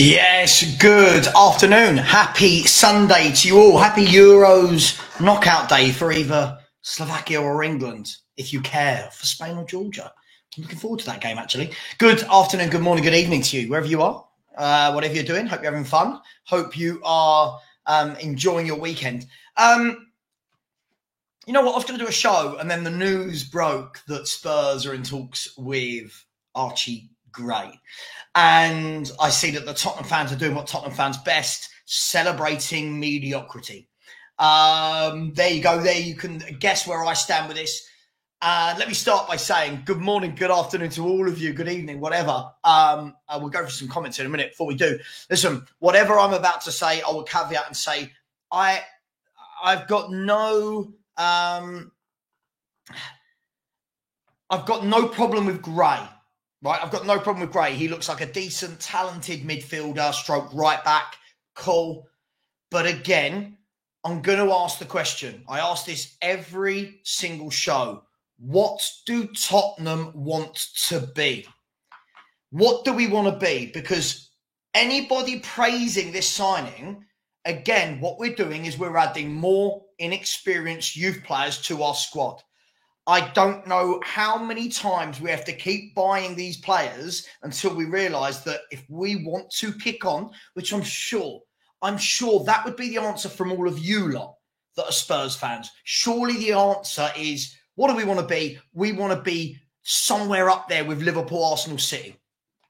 Yes, good afternoon. Happy Sunday to you all. Happy Euros knockout day for either Slovakia or England, if you care, for Spain or Georgia. I'm looking forward to that game, actually. Good afternoon, good morning, good evening to you, wherever you are, whatever you're doing. Hope you're having fun. Hope you are enjoying your weekend. You know what? I was going to do a show, and then the news broke that Spurs are in talks with Archie Gray. And I see that the Tottenham fans are doing what Tottenham fans best, celebrating mediocrity. There you go. There you can guess where I stand with this. Let me start by saying good morning, good afternoon to all of you, good evening, whatever. We'll go for some comments in a minute before we do. Listen, whatever I'm about to say, I will caveat and say I've got no problem with Gray. Right, I've got no problem with Gray. He looks like a decent, talented midfielder, stroke right back. Cool. But again, I'm going to ask the question. I ask this every single show. What do Tottenham want to be? What do we want to be? Because anybody praising this signing, again, what we're doing is we're adding more inexperienced youth players to our squad. I don't know how many times we have to keep buying these players until we realise that if we want to kick on, which I'm sure that would be the answer from all of you lot that are Spurs fans. Surely the answer is, what do we want to be? We want to be somewhere up there with Liverpool, Arsenal, City.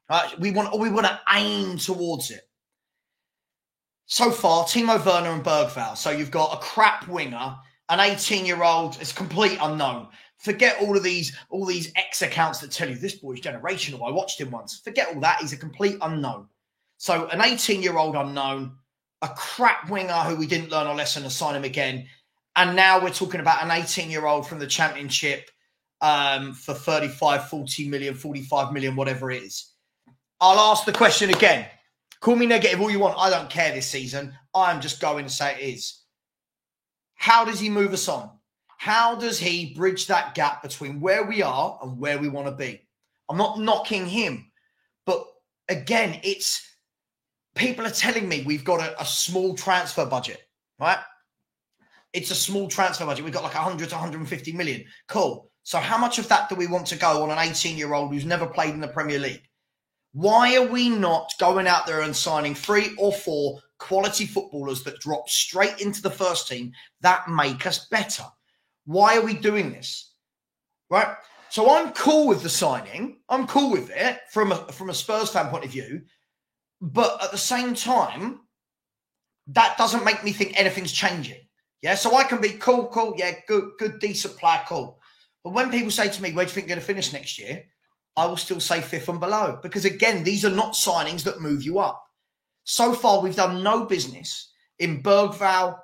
Right? We want to aim towards it. So far, Timo Werner and Bergvall. So you've got a crap winger, an 18-year-old, it's complete unknown. Forget all these X accounts that tell you this boy's generational. I watched him once. Forget all that. He's a complete unknown. So an 18-year-old unknown, a crap winger who we didn't learn our lesson and sign him again. And now we're talking about an 18-year-old from the Championship for 35, 40 million, 45 million, whatever it is. I'll ask the question again. Call me negative all you want. I don't care this season. I'm just going to say it is. How does he move us on? How does he bridge that gap between where we are and where we want to be? I'm not knocking him, but again, it's people are telling me we've got a small transfer budget, right? It's a small transfer budget. We've got like 100 to 150 million. Cool. So how much of that do we want to go on an 18-year-old who's never played in the Premier League? Why are we not going out there and signing 3 or 4 quality footballers that drop straight into the first team that make us better? Why are we doing this? Right? So I'm cool with the signing. I'm cool with it from a Spurs fan point of view. But at the same time, that doesn't make me think anything's changing. Yeah, so I can be cool, yeah, good, decent player, cool. But when people say to me, where do you think you're going to finish next year? I will still say 5th and below. Because again, these are not signings that move you up. So far, we've done no business in Bergvall,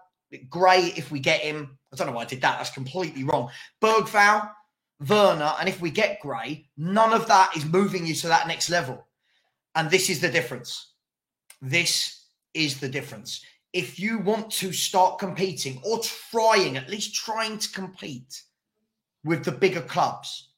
Gray, if we get him. I don't know why I did that. That's completely wrong. Bergvall, Werner, and if we get Gray, none of that is moving you to that next level. And this is the difference. This is the difference. If you want to start competing or at least trying to compete with the bigger clubs,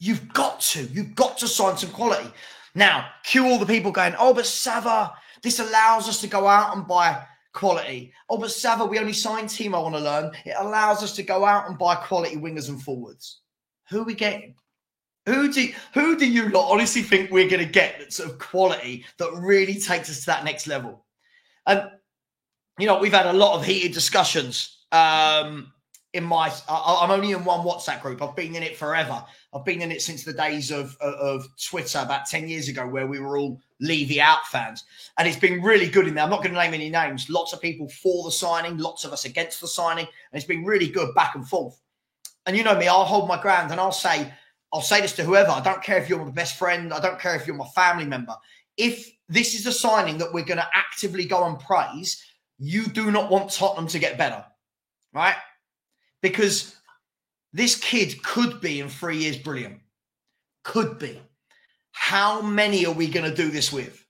you've got to sign some quality. Now, cue all the people going, oh, but Sava, this allows us to go out and buy quality. Oh, but Sava, we only signed Timo on a loan. It allows us to go out and buy quality wingers and forwards. Who are we getting? Who do you lot honestly think we're going to get that's of quality that really takes us to that next level? And, you know, we've had a lot of heated discussions I'm only in one WhatsApp group. I've been in it forever. I've been in it since the days of Twitter about 10 years ago where we were all Levy out fans. And it's been really good in there. I'm not going to name any names. Lots of people for the signing, lots of us against the signing. And it's been really good back and forth. And you know me, I'll hold my ground and I'll say this to whoever. I don't care if you're my best friend. I don't care if you're my family member. If this is a signing that we're going to actively go and praise, you do not want Tottenham to get better, right? Because this kid could be in 3 years brilliant. Could be. How many are we going to do this with?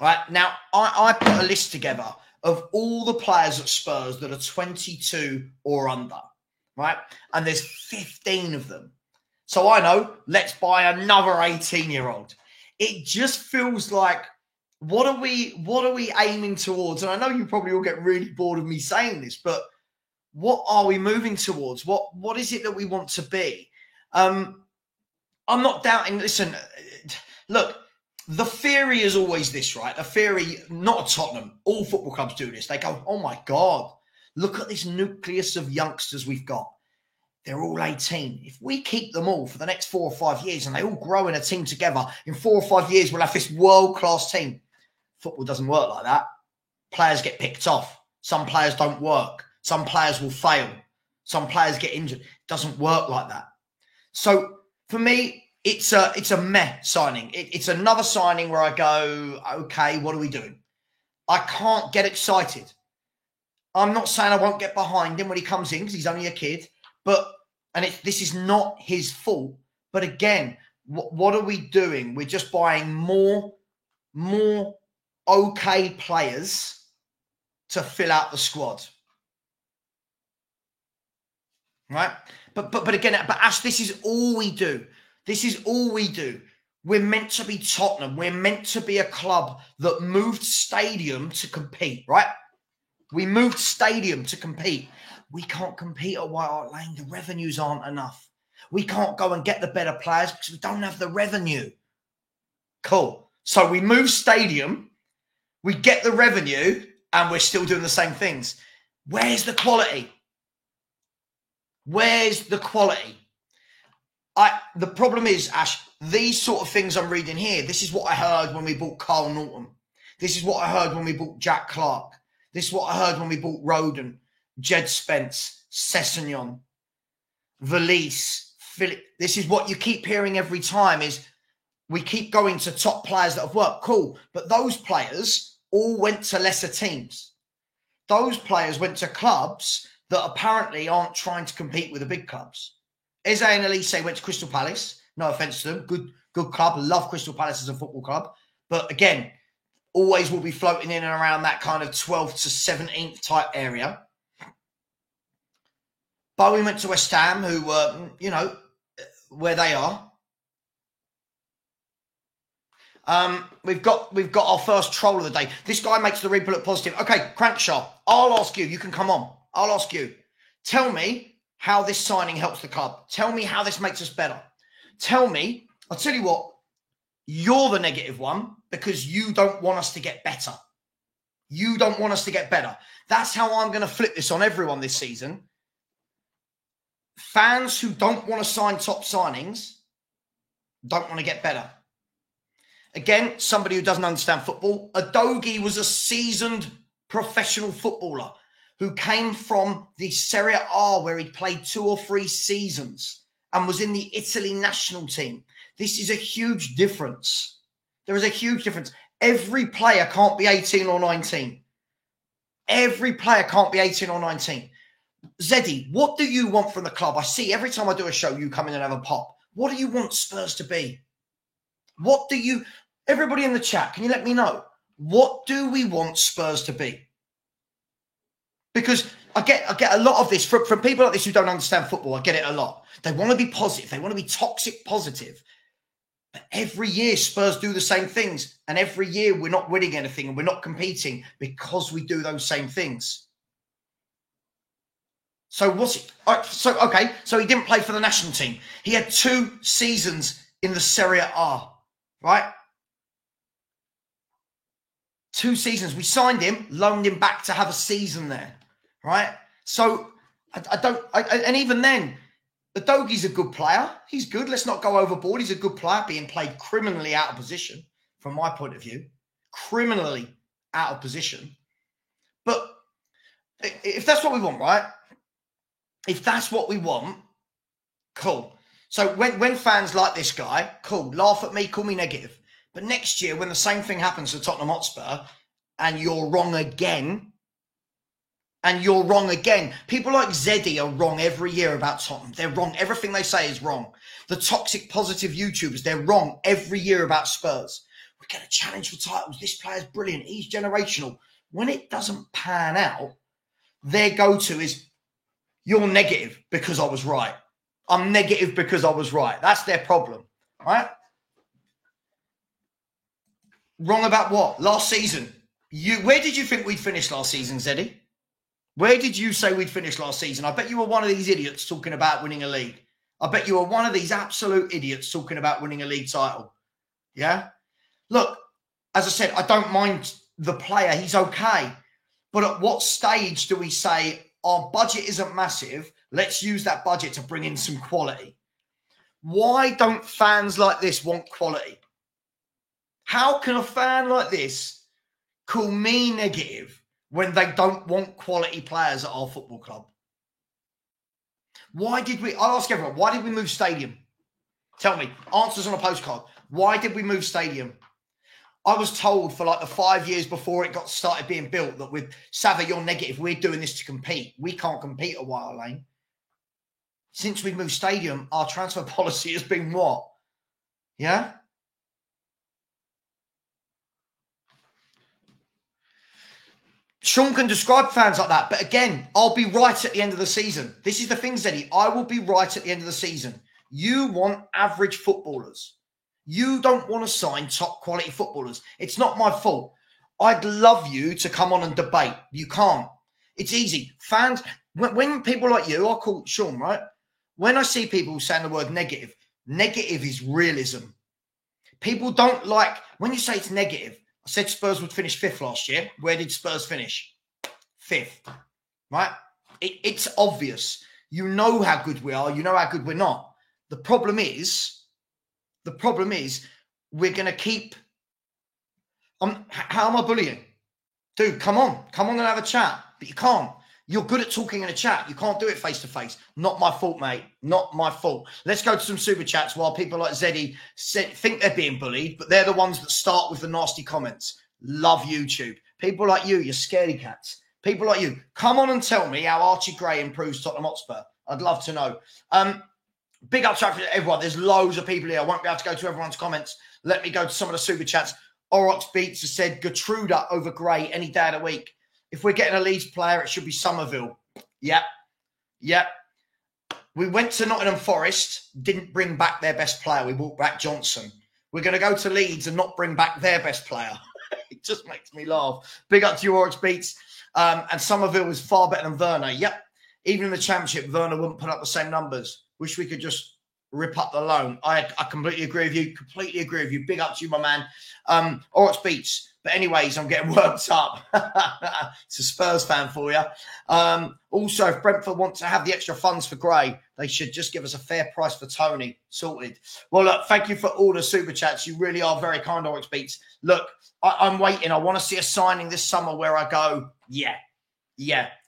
Right? Now, I put a list together of all the players at Spurs that are 22 or under. Right? And there's 15 of them. So I know, let's buy another 18-year-old. it just feels like, what are we aiming towards? And I know you probably all get really bored of me saying this, but what are we moving towards? What is it that we want to be? I'm not doubting. Listen, look, the theory is always this, right? The theory, not at Tottenham, all football clubs do this. They go, oh my God, look at this nucleus of youngsters we've got. They're all 18. If we keep them all for the next 4 or 5 years and they all grow in a team together, in 4 or 5 years, we'll have this world-class team. Football doesn't work like that. Players get picked off. Some players don't work. Some players will fail. Some players get injured. It doesn't work like that. So for me, it's a meh signing. It's another signing where I go, okay, what are we doing? I can't get excited. I'm not saying I won't get behind him when he comes in because he's only a kid. This is not his fault. But again, what are we doing? We're just buying more okay players to fill out the squad, right? But again, Ash, this is all we do. This is all we do. We're meant to be Tottenham. We're meant to be a club that moved stadium to compete, right? We moved stadium to compete. We can't compete at White Hart Lane. The revenues aren't enough. We can't go and get the better players because we don't have the revenue. Cool. So we move stadium, we get the revenue, and we're still doing the same things. Where's the quality? Where's the quality? The problem is, Ash, these sort of things I'm reading here, this is what I heard when we bought Carl Norton. This is what I heard when we bought Jack Clark. This is what I heard when we bought Roden, Jed Spence, Sessegnon, Valise, Philip. This is what you keep hearing every time is we keep going to top players that have worked. Cool. But those players all went to lesser teams. Those players went to clubs that apparently aren't trying to compete with the big clubs. Eze and Elise went to Crystal Palace. No offence to them. Good club. Love Crystal Palace as a football club. But again, always will be floating in and around that kind of 12th to 17th type area. Bowen went to West Ham, who were, where they are. We've got our first troll of the day. This guy makes the read look positive. Okay, Crankshaw, I'll ask you. You can come on. I'll ask you. Tell me how this signing helps the club. Tell me how this makes us better. Tell me, I'll tell you what, you're the negative one because you don't want us to get better. You don't want us to get better. That's how I'm going to flip this on everyone this season. Fans who don't want to sign top signings don't want to get better. Again, somebody who doesn't understand football, Udogie was a seasoned professional footballer who came from the Serie A where he'd played 2 or 3 seasons and was in the Italy national team. This is a huge difference. There is a huge difference. Every player can't be 18 or 19. Every player can't be 18 or 19. Zeddy, what do you want from the club? I see every time I do a show, you come in and have a pop. What do you want Spurs to be? Everybody in the chat, can you let me know? What do we want Spurs to be? Because I get a lot of this from people like this who don't understand football. I get it a lot. They want to be positive. They want to be toxic positive. But every year Spurs do the same things. And every year we're not winning anything and we're not competing because we do those same things. So what's it? So he didn't play for the national team. He had 2 seasons in the Serie A, right? 2 seasons. We signed him, loaned him back to have a season there, right? So and even then, Udogie's a good player. He's good. Let's not go overboard. He's a good player being played criminally out of position, from my point of view. Criminally out of position. But if that's what we want, right? If that's what we want, cool. So when fans like this guy, cool, laugh at me, call me negative. But next year, when the same thing happens to Tottenham Hotspur and you're wrong again, people like Zeddy are wrong every year about Tottenham. They're wrong. Everything they say is wrong. The toxic positive YouTubers, they're wrong every year about Spurs. We're going to challenge for titles. This player's brilliant. He's generational. When it doesn't pan out, their go-to is, you're negative because I was right. I'm negative because I was right. That's their problem, right? Wrong about what? Last season. Where did you think we'd finish last season, Zeddy? Where did you say we'd finish last season? I bet you were one of these idiots talking about winning a league. I bet you were one of these absolute idiots talking about winning a league title. Yeah? Look, as I said, I don't mind the player. He's okay. But at what stage do we say our budget isn't massive? Let's use that budget to bring in some quality. Why don't fans like this want quality? How can a fan like this call me negative when they don't want quality players at our football club? Why did we, I'll ask everyone, why did we move stadium? Tell me, answers on a postcard. Why did we move stadium? I was told for like the 5 years before it got started being built that with Sava, you're negative. We're doing this to compete. We can't compete at White Hart Lane. Since we've moved stadium, our transfer policy has been what? Yeah? Sean can describe fans like that, but again, I'll be right at the end of the season. This is the thing, Zeddy. I will be right at the end of the season. You want average footballers. You don't want to sign top quality footballers. It's not my fault. I'd love you to come on and debate. You can't. It's easy. Fans, when people like you, I'll call Sean, right? When I see people saying the word negative, negative is realism. People don't like, when you say it's negative, I said Spurs would finish 5th last year. Where did Spurs finish? 5th, right? It's obvious. You know how good we are. You know how good we're not. The problem is we're going to keep... how am I bullying? Dude, come on and have a chat. But you can't. You're good at talking in a chat. You can't do it face-to-face. Not my fault, mate. Not my fault. Let's go to some super chats while people like Zeddy think they're being bullied, but they're the ones that start with the nasty comments. Love YouTube. People like you, you're scaredy cats. People like you, come on and tell me how Archie Gray improves Tottenham Hotspur. I'd love to know. Big up to everyone. There's loads of people here. I won't be able to go to everyone's comments. Let me go to some of the super chats. Orox Beats has said, Gertruda over Gray any day of the week. If we're getting a Leeds player, it should be Somerville. Yep. We went to Nottingham Forest, didn't bring back their best player. We brought back Johnson. We're going to go to Leeds and not bring back their best player. It just makes me laugh. Big up to you, Orox Beats. And Somerville was far better than Werner. Yep. Even in the Championship, Werner wouldn't put up the same numbers. Wish we could just rip up the loan. I completely agree with you. Completely agree with you. Big up to you, my man. Orox Beats. But anyways, I'm getting worked up. It's a Spurs fan for you. Also, if Brentford want to have the extra funds for Gray, they should just give us a fair price for Tony. Sorted. Well, look, thank you for all the super chats. You really are very kind, Orox Beats. Look, I'm waiting. I want to see a signing this summer where I go, yeah.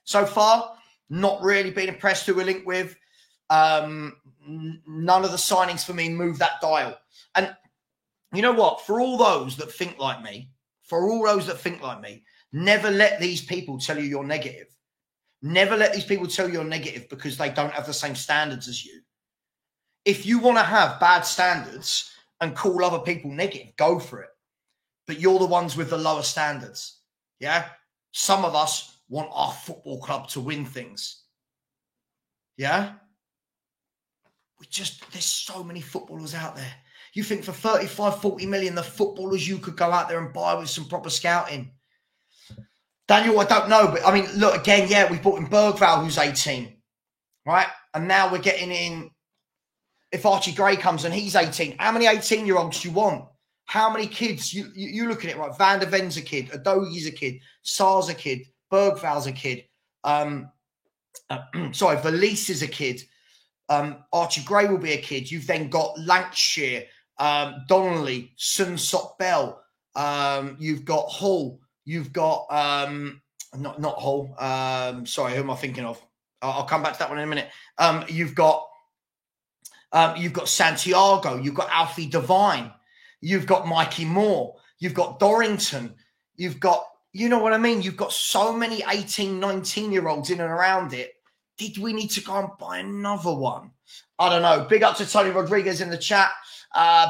So far, not really been impressed who we're linked with. None of the signings for me move that dial. And you know what? For all those that think like me, never let these people tell you you're negative. Never let these people tell you you're negative because they don't have the same standards as you. If you want to have bad standards and call other people negative, go for it. But you're the ones with the lower standards. Yeah? Some of us want our football club to win things. Yeah? There's so many footballers out there. You think for 35, 40 million, the footballers you could go out there and buy with some proper scouting. Daniel, I don't know. But, I mean, look, again, yeah, we brought in Bergvall, who's 18. Right? And now we're getting in, if Archie Gray comes and he's 18, how many 18-year-olds do you want? How many kids? You look at it, right? Van der Ven's a kid. Adogi's a kid. Sar's a kid. Bergvall's a kid. Valise is a kid. Archie Gray will be a kid. You've then got Lancashire, Donnelly, Sun Sok Bell. You've got Hull. You've got not Hull. Sorry, who am I thinking of? I'll come back to that one in a minute. You've got Santiago. You've got Alfie Devine. You've got Mikey Moore. You've got Dorrington. You've got, you know what I mean? You've got so many 18, 19-year-olds in and around it. Did we need to go and buy another one? I don't know. Big up to Tony Rodriguez in the chat.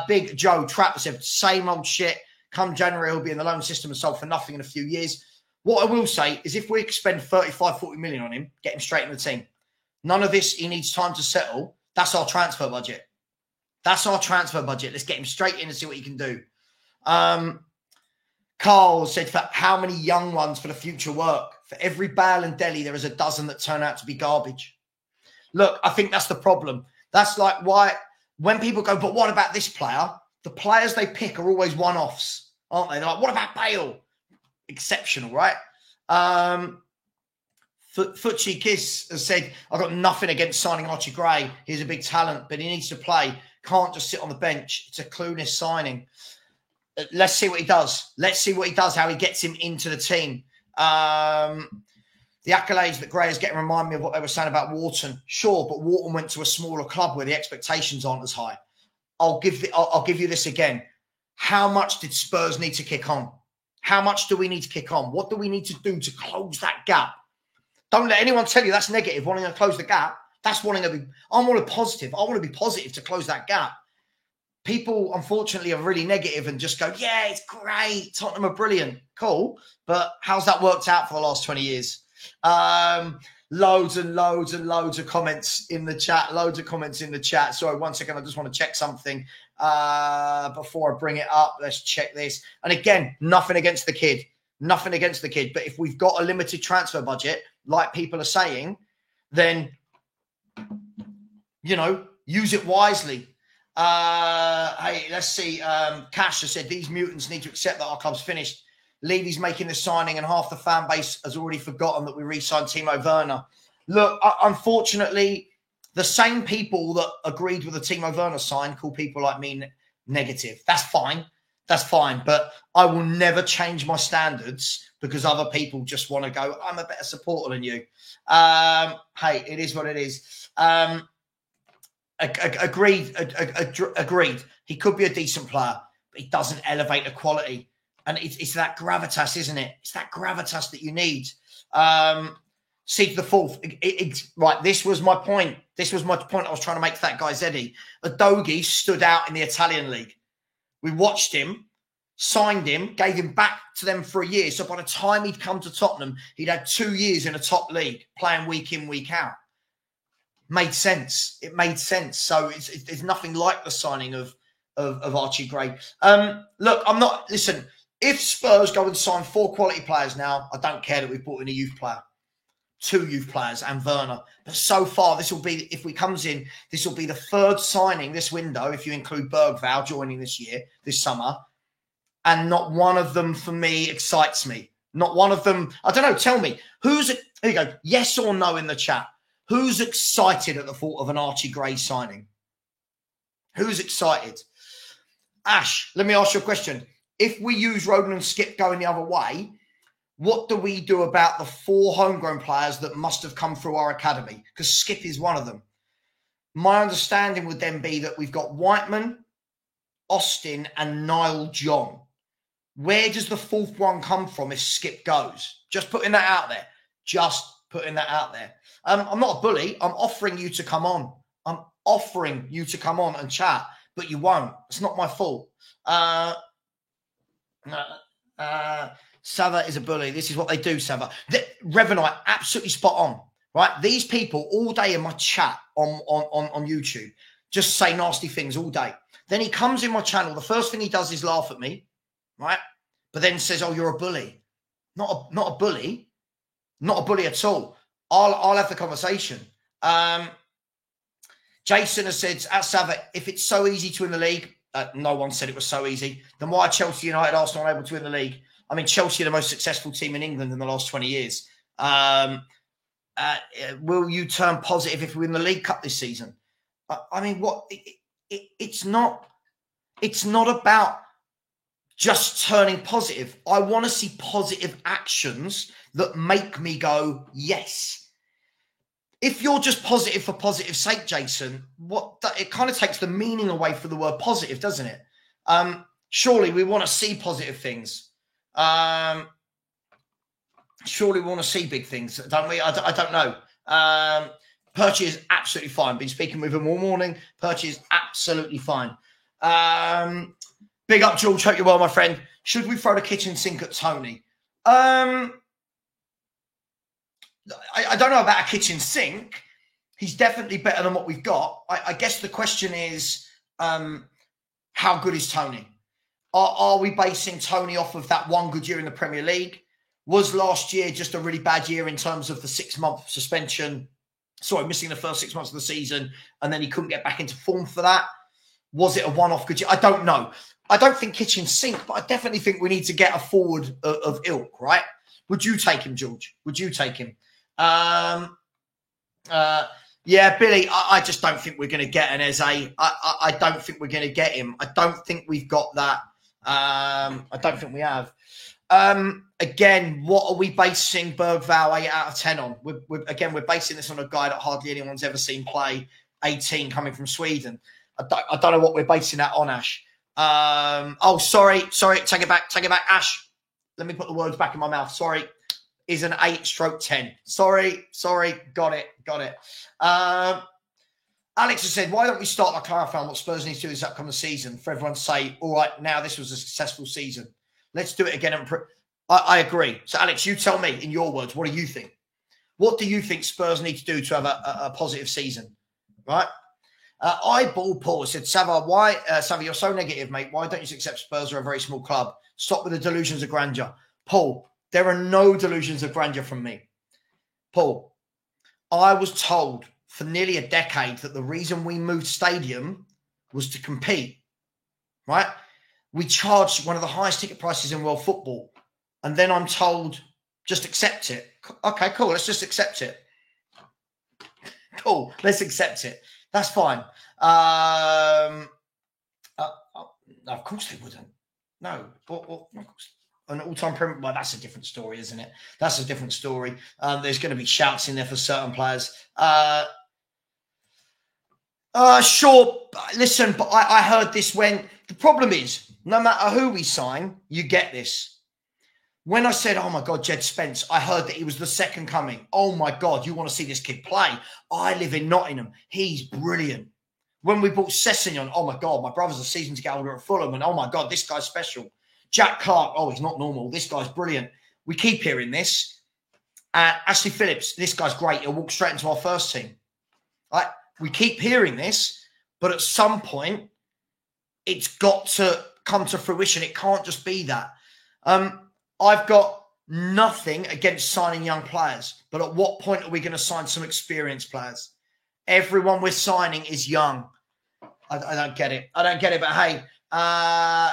Big Joe Trapper said, same old shit. Come January, he'll be in the loan system and sold for nothing in a few years. What I will say is if we spend 35, 40 million on him, get him straight in the team. None of this, he needs time to settle. That's our transfer budget. Let's get him straight in and see what he can do. Carl said, for how many young ones for the future work? For every Bale and Dele, there is a dozen that turn out to be garbage. Look, I think that's the problem. That's like why when people go, but what about this player? The players they pick are always one-offs, aren't they? They're like, what about Bale? Exceptional, right? Futchi Kiss has said, I've got nothing against signing Archie Gray. He's a big talent, but he needs to play. Can't just sit on the bench. It's a clueless signing. Let's see what he does. Let's see what he does, how he gets him into the team. The accolades that Gray is getting remind me of what they were saying about Wharton. Sure, but Wharton went to a smaller club where the expectations aren't as high. I'll give you this again. How much did Spurs need to kick on? How much do we need to kick on? What do we need to do to close that gap? Don't let anyone tell you that's negative, wanting to close the gap. That's wanting to be, I want to be positive. I want to be positive to close that gap. People, unfortunately, are really negative and just go, yeah, it's great. Tottenham are brilliant. Cool. But how's that worked out for the last 20 years? Loads and loads and loads of comments in the chat. Sorry, 1 second. I just want to check something before I bring it up. Let's check this. And again, nothing against the kid. But if we've got a limited transfer budget, like people are saying, then, use it wisely. Hey, let's see. Cash has said, these mutants need to accept that our club's finished. Levy's making the signing and half the fan base has already forgotten that we re-signed Timo Werner. Look, unfortunately, the same people that agreed with the Timo Werner sign call people like me negative. That's fine. But I will never change my standards because other people just want to go, I'm a better supporter than you. Hey, it is what it is. Agreed. He could be a decent player, but he doesn't elevate the quality. And it's that gravitas, isn't it? It's that gravitas that you need. Seek the fourth. Right, this was my point. I was trying to make to that guy, Zeddy. Udogie stood out in the Italian league. We watched him, signed him, gave him back to them for a year. So by the time he'd come to Tottenham, he'd had 2 years in a top league, playing week in, week out. Made sense. It made sense. So it's nothing like the signing of Archie Gray. Listen, if Spurs go and sign 4 quality players now, I don't care that we've brought in a youth player. 2 youth players and Werner. But so far, this will be the 3rd signing this window, if you include Bergvall joining this summer. And not one of them, for me, excites me. Not one of them. I don't know. Tell me. Here you go. Yes or no in the chat. Who's excited at the thought of an Archie Gray signing? Who's excited? Ash, let me ask you a question. If we use Roden and Skip going the other way, what do we do about the 4 homegrown players that must have come through our academy? Because Skip is one of them. My understanding would then be that we've got Whiteman, Austin, and Niall John. Where does the 4th one come from if Skip goes? Just putting that out there. I'm not a bully. I'm offering you to come on. And chat, but you won't. It's not my fault. Sava is a bully. This is what they do, Sava. Revenite, absolutely spot on, right? These people all day in my chat on YouTube just say nasty things all day. Then he comes in my channel. The first thing he does is laugh at me, right? But then says, oh, you're a bully. Not a bully. Not a bully at all. I'll have the conversation. Jason has said, Sava, if it's so easy to win the league, no one said it was so easy, then why are Chelsea, United, Arsenal unable to win the league? I mean, Chelsea are the most successful team in England in the last 20 years. Will you turn positive if we win the League Cup this season? I mean, what? It's not about just turning positive. I want to see positive actions that make me go, yes. If you're just positive for positive sake, Jason, it kind of takes the meaning away from the word positive, doesn't it? Surely we want to see positive things. Surely we want to see big things, don't we? I don't know. Perchy is absolutely fine. Been speaking with him all morning. Perchy is absolutely fine. Big up, George. Hope you're well, my friend. Should we throw the kitchen sink at Tony? I don't know about a kitchen sink. He's definitely better than what we've got. I guess the question is, how good is Tony? Are we basing Tony off of that one good year in the Premier League? Was last year just a really bad year in terms of the 6-month suspension? Sorry, missing the first 6 months of the season, and then he couldn't get back into form for that. Was it a one-off good year? I don't know. I don't think kitchen sink, but I definitely think we need to get a forward of ilk, right? Would you take him, George? Would you take him? Yeah, Billy, I just don't think we're going to get an Eze. I don't think we're going to get him. I don't think we've got that. I don't think we have. Again, what are we basing Bergvall 8 out of 10 on? We're basing this on a guy that hardly anyone's ever seen play, 18, coming from Sweden. I don't know what we're basing that on, Ash. Sorry, take it back, Ash. Let me put the words back in my mouth. Sorry, is an 8/10. Sorry, got it. Alex has said, why don't we start by clarifying what Spurs need to do this upcoming season for everyone to say, all right, now this was a successful season. Let's do it again. I agree. So, Alex, you tell me, in your words, what do you think? What do you think Spurs need to do to have a positive season? Right? Eyeball Paul said, Sava, you're so negative, mate. Why don't you accept Spurs are a very small club? Stop with the delusions of grandeur. Paul, there are no delusions of grandeur from me. Paul, I was told for nearly a decade that the reason we moved stadium was to compete, right? We charged one of the highest ticket prices in world football. And then I'm told, just accept it. Okay, cool. Let's just accept it. Cool. Let's accept it. That's fine. Of course they wouldn't. No. An all-time Premier, well, that's a different story, isn't it? That's a different story. There's going to be shouts in there for certain players. Sure. Listen, but I heard this when... The problem is, no matter who we sign, you get this. When I said, oh, my God, Jed Spence, I heard that he was the second coming. Oh, my God, you want to see this kid play? I live in Nottingham. He's brilliant. When we bought Sessegnon, oh, my God, my brother's a season ticket holder at Fulham, and oh, my God, this guy's special. Jack Clark, oh, he's not normal. This guy's brilliant. We keep hearing this. Ashley Phillips, this guy's great. He'll walk straight into our first team. Right? We keep hearing this, but at some point, it's got to come to fruition. It can't just be that. I've got nothing against signing young players, but at what point are we going to sign some experienced players? Everyone we're signing is young. I don't get it. But hey,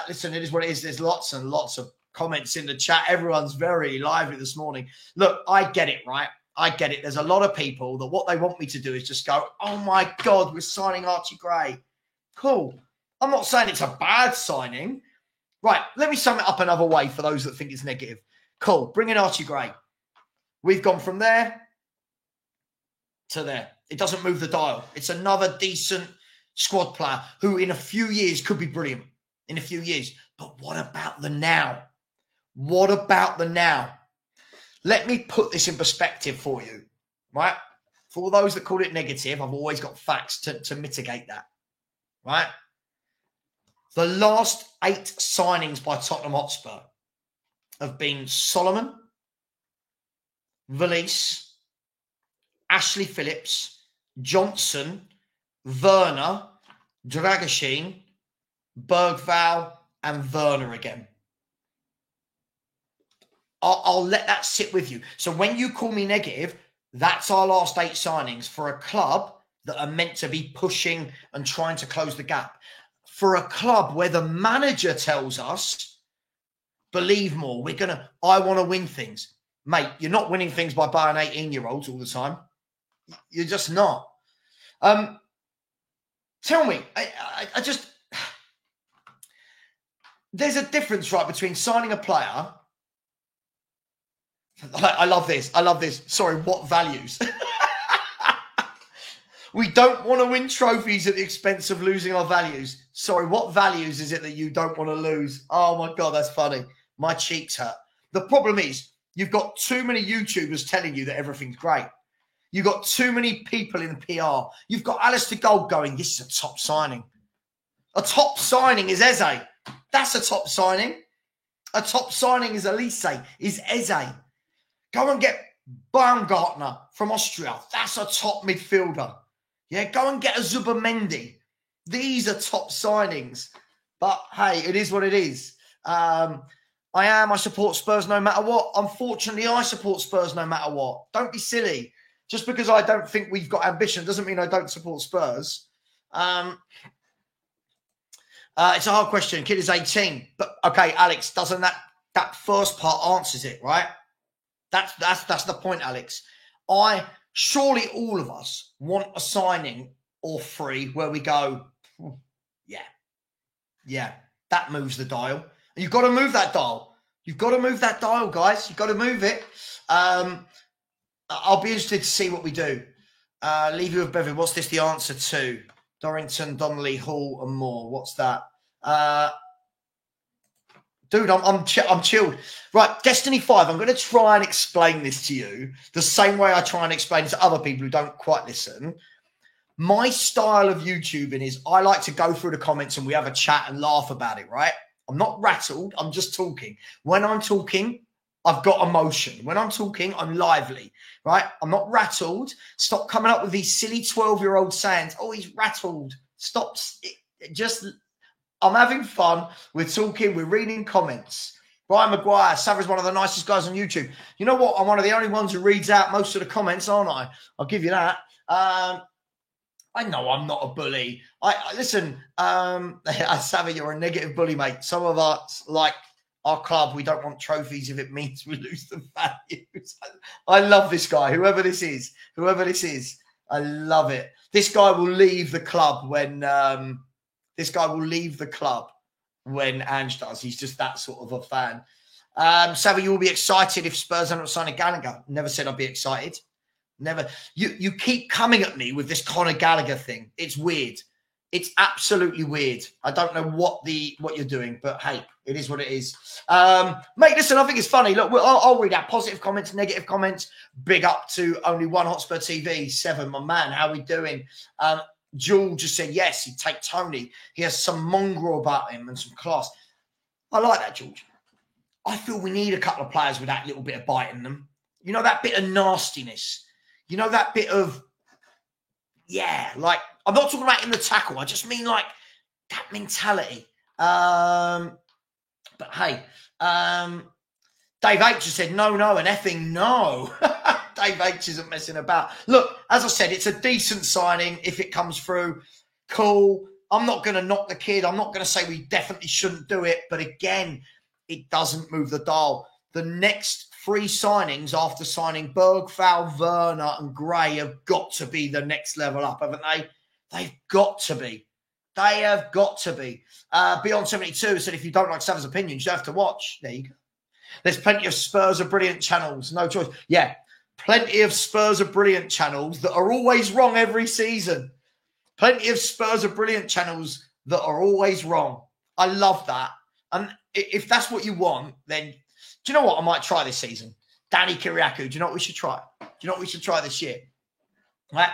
listen, it is what it is. There's lots and lots of comments in the chat. Everyone's very lively this morning. Look, I get it, right? I get it. There's a lot of people that what they want me to do is just go, oh my God, we're signing Archie Gray. Cool. I'm not saying it's a bad signing. Right, let me sum it up another way for those that think it's negative. Cool, bring in Archie Gray. We've gone from there to there. It doesn't move the dial. It's another decent squad player who in a few years could be brilliant. In a few years. But what about the now? What about the now? Let me put this in perspective for you, right? For all those that call it negative, I've always got facts to mitigate that, right? The last 8 signings by Tottenham Hotspur have been Solomon, Valise, Ashley Phillips, Johnson, Werner, Dragoshin, Bergvall, and Werner again. I'll let that sit with you. So when you call me negative, that's our last 8 signings for a club that are meant to be pushing and trying to close the gap. For a club where the manager tells us, believe more, I want to win things. Mate, you're not winning things by buying 18-year-olds all the time. You're just not. Tell me, I just... There's a difference, right, between signing a player... I love this. Sorry, what values? We don't want to win trophies at the expense of losing our values. Sorry, what values is it that you don't want to lose? Oh, my God, that's funny. My cheeks hurt. The problem is you've got too many YouTubers telling you that everything's great. You've got too many people in PR. You've got Alistair Gold going, this is a top signing. A top signing is Eze. That's a top signing. A top signing is Elise, is Eze. Go and get Baumgartner from Austria. That's a top midfielder. Yeah, go and get a Zubimendi. These are top signings. But hey, it is what it is. I support Spurs no matter what. Unfortunately, I support Spurs no matter what. Don't be silly. Just because I don't think we've got ambition doesn't mean I don't support Spurs. It's a hard question. Kid is 18. But okay, Alex, doesn't that first part answers it, right? That's the point, Alex. Surely all of us want a signing or free where we go, yeah, that moves the dial. And you've got to move that dial. You've got to move that dial, guys. You've got to move it. I'll be interested to see what we do. Leave you with Bevan. What's this the answer to? Dorrington, Donnelly, Hall, and Moore. What's that? Dude, I'm chilled. Right, Destiny 5. I'm going to try and explain this to you the same way I try and explain it to other people who don't quite listen. My style of YouTubing is I like to go through the comments and we have a chat and laugh about it, right? I'm not rattled. I'm just talking. When I'm talking, I've got emotion. When I'm talking, I'm lively, right? I'm not rattled. Stop coming up with these silly 12-year-old sayings. Oh, he's rattled. Stop. I'm having fun. We're talking. We're reading comments. Brian Maguire, Savra's one of the nicest guys on YouTube. You know what? I'm one of the only ones who reads out most of the comments, aren't I? I'll give you that. I know I'm not a bully. Listen, Savva, you're a negative bully, mate. Some of us, like our club, we don't want trophies if it means we lose the values. I love this guy, whoever this is. I love it. This guy will leave the club when Ange does. He's just that sort of a fan. Savva, you will be excited if Spurs don't sign a Gallagher. Never said I'd be excited. Never. You keep coming at me with this Conor Gallagher thing. It's weird. It's absolutely weird. I don't know what you're doing, but hey, it is what it is. Mate, listen, I think it's funny. Look, I'll read out positive comments, negative comments. Big up to Only One Hotspur TV. 7, my man. How we doing? Jewel just said, yes, he'd take Tony. He has some mongrel about him and some class. I like that, George. I feel we need a couple of players with that little bit of bite in them. You know, that bit of nastiness. You know, that bit of, like, I'm not talking about in the tackle. I just mean, like, that mentality. But, hey, Dave H just said, no, and effing no. Dave H isn't messing about. Look, as I said, it's a decent signing if it comes through. Cool. I'm not going to knock the kid. I'm not going to say we definitely shouldn't do it. But, again, it doesn't move the dial. The next 3 signings after signing Bergvall, Werner and Gray have got to be the next level up, haven't they? They've got to be. They have got to be. Beyond 72 said, if you don't like Sav's opinions, you have to watch. There you go. There's plenty of Spurs are brilliant channels. No choice. Yeah, plenty of Spurs are brilliant channels that are always wrong every season. Plenty of Spurs are brilliant channels that are always wrong. I love that. And if that's what you want, then do you know what I might try this season? Danny Kiriakou. Do you know what we should try? Do you know what we should try this year? Right?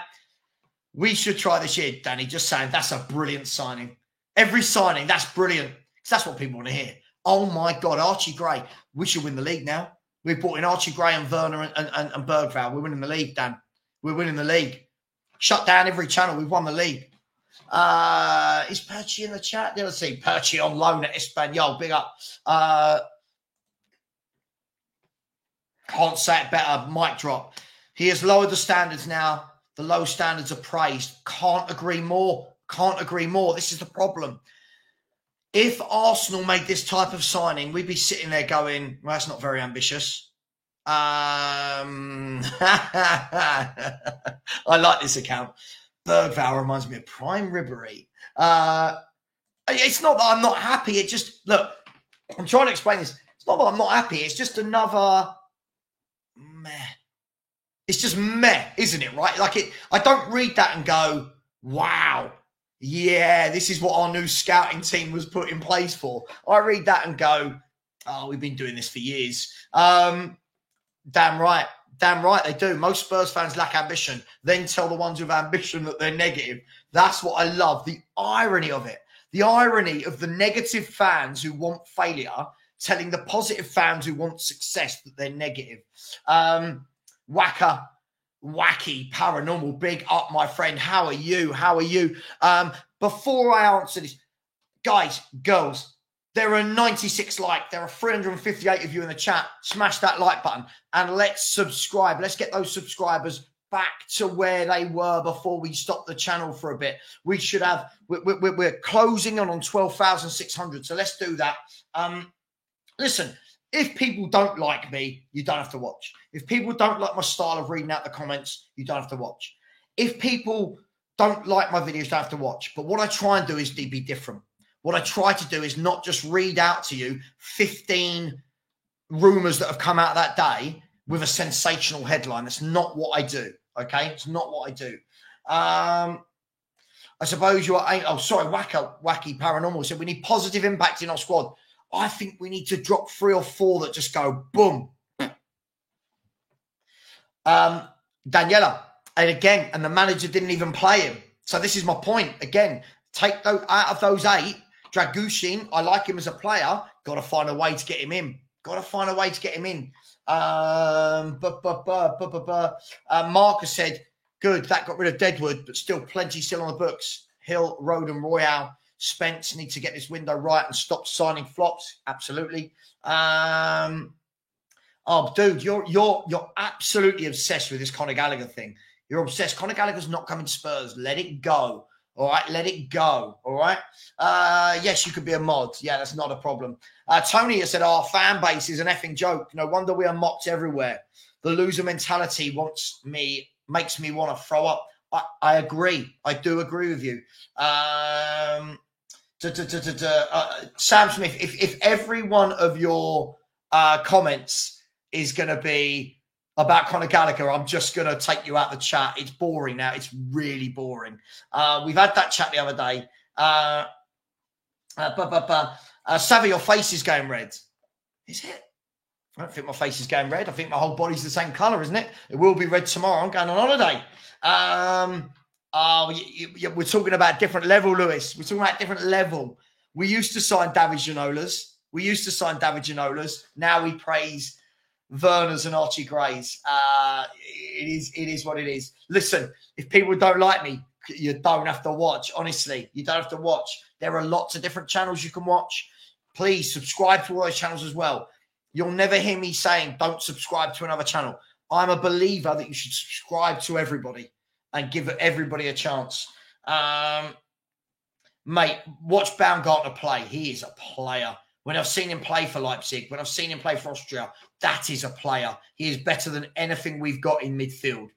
We should try this year, Danny. Just saying, that's a brilliant signing. Every signing, that's brilliant. Because that's what people want to hear. Oh, my God, Archie Gray. We should win the league now. We've brought in Archie Gray and Werner and Bergvall. We're winning the league, Dan. We're winning the league. Shut down every channel. We've won the league. Is Percy in the chat? Let's see. Percy on loan at Espanyol. Big up. Can't say it better. Mic drop. He has lowered the standards now. The low standards are praised. Can't agree more. Can't agree more. This is the problem. If Arsenal made this type of signing, we'd be sitting there going, well, that's not very ambitious. I like this account. Bergvall reminds me of Prime Ribery. It's not that I'm not happy. It just, look, I'm trying to explain this. It's not that I'm not happy. It's just another meh. It's just meh, isn't it, right? Like I don't read that and go, wow, yeah, this is what our new scouting team was put in place for. I read that and go, oh, we've been doing this for years. Damn right they do. Most Spurs fans lack ambition, then tell the ones with ambition that they're negative. That's what I love. The irony of it. The irony of the negative fans who want failure telling the positive fans who want success that they're negative. Wacky, paranormal, big up, my friend. How are you? Before I answer this, guys, girls, there are 96 likes. There are 358 of you in the chat. Smash that like button and let's subscribe. Let's get those subscribers back to where they were before we stopped the channel for a bit. We should have, we're closing on 12,600. So let's do that. Listen, if people don't like me, you don't have to watch. If people don't like my style of reading out the comments, you don't have to watch. If people don't like my videos, you don't have to watch. But what I try and do is be different. What I try to do is not just read out to you 15 rumors that have come out that day with a sensational headline. That's not what I do, okay? It's not what I do. I suppose you are... Oh, sorry, Wacky Paranormal said we need positive impact in our squad. I think we need to drop 3 or 4 that just go boom. Daniela, and again, and the manager didn't even play him. So this is my point. Again, take those out of those 8. Dragushin, I like him as a player. Got to find a way to get him in. Got to find a way to get him in. Marcus said, good, that got rid of Deadwood, but still plenty still on the books. Hill, Roden, Royale, Spence need to get this window right and stop signing flops. Absolutely. Oh, dude, you're absolutely obsessed with this Conor Gallagher thing. You're obsessed. Conor Gallagher's not coming to Spurs. Let it go. All right, let it go. All right. Yes, you could be a mod. Yeah, that's not a problem. Tony has said our fan base is an effing joke. No wonder we are mocked everywhere. The loser mentality makes me want to throw up. I agree. I do agree with you. Sam Smith, if every one of your comments is going to be about Conor Gallagher, I'm just going to take you out the chat. It's boring now. It's really boring. We've had that chat the other day. Savvy, your face is going red. Is it? I don't think my face is going red. I think my whole body's the same colour, isn't it? It will be red tomorrow. I'm going on holiday. We're talking about a different level, Lewis. We're talking about a different level. We used to sign David Ginolas. Now we praise Werners and Archie Grays. It is what it is. Listen, if people don't like me, you don't have to watch. Honestly, you don't have to watch. There are lots of different channels you can watch. Please subscribe to all those channels as well. You'll never hear me saying don't subscribe to another channel. I'm a believer that you should subscribe to everybody and give everybody a chance. Mate, watch Baumgartner play. He is a player. When I've seen him play for Leipzig, when I've seen him play for Austria, that is a player. He is better than anything we've got in midfield.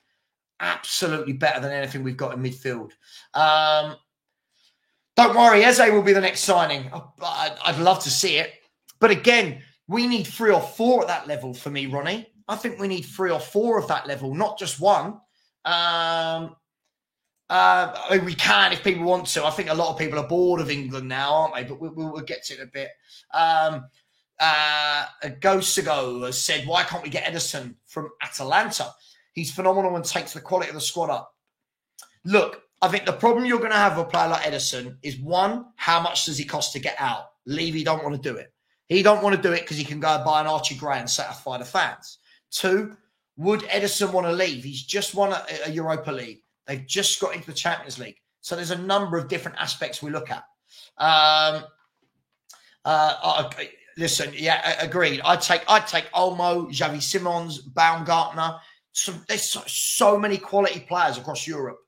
Absolutely better than anything we've got in midfield. Don't worry, Eze will be the next signing. I'd love to see it. But again, we need 3 or 4 at that level for me, Ronnie. I think we need 3 or 4 of that level, not just one. We can if people want to. I think a lot of people are bored of England now, aren't they? But we'll get to it in a bit. Ghost to Go has said, why can't we get Ederson from Atalanta? He's phenomenal and takes the quality of the squad up. Look, I think the problem you're going to have with a player like Ederson is, one, how much does he cost to get out? Levy don't want to do it. He don't want to do it because he can go and buy an Archie Gray and satisfy the fans. 2, would Ederson want to leave? He's just won a Europa League. They've just got into the Champions League. So there's a number of different aspects we look at. Listen, yeah, agreed. I'd take Olmo, Xavi Simons, Baumgartner. There's so many quality players across Europe.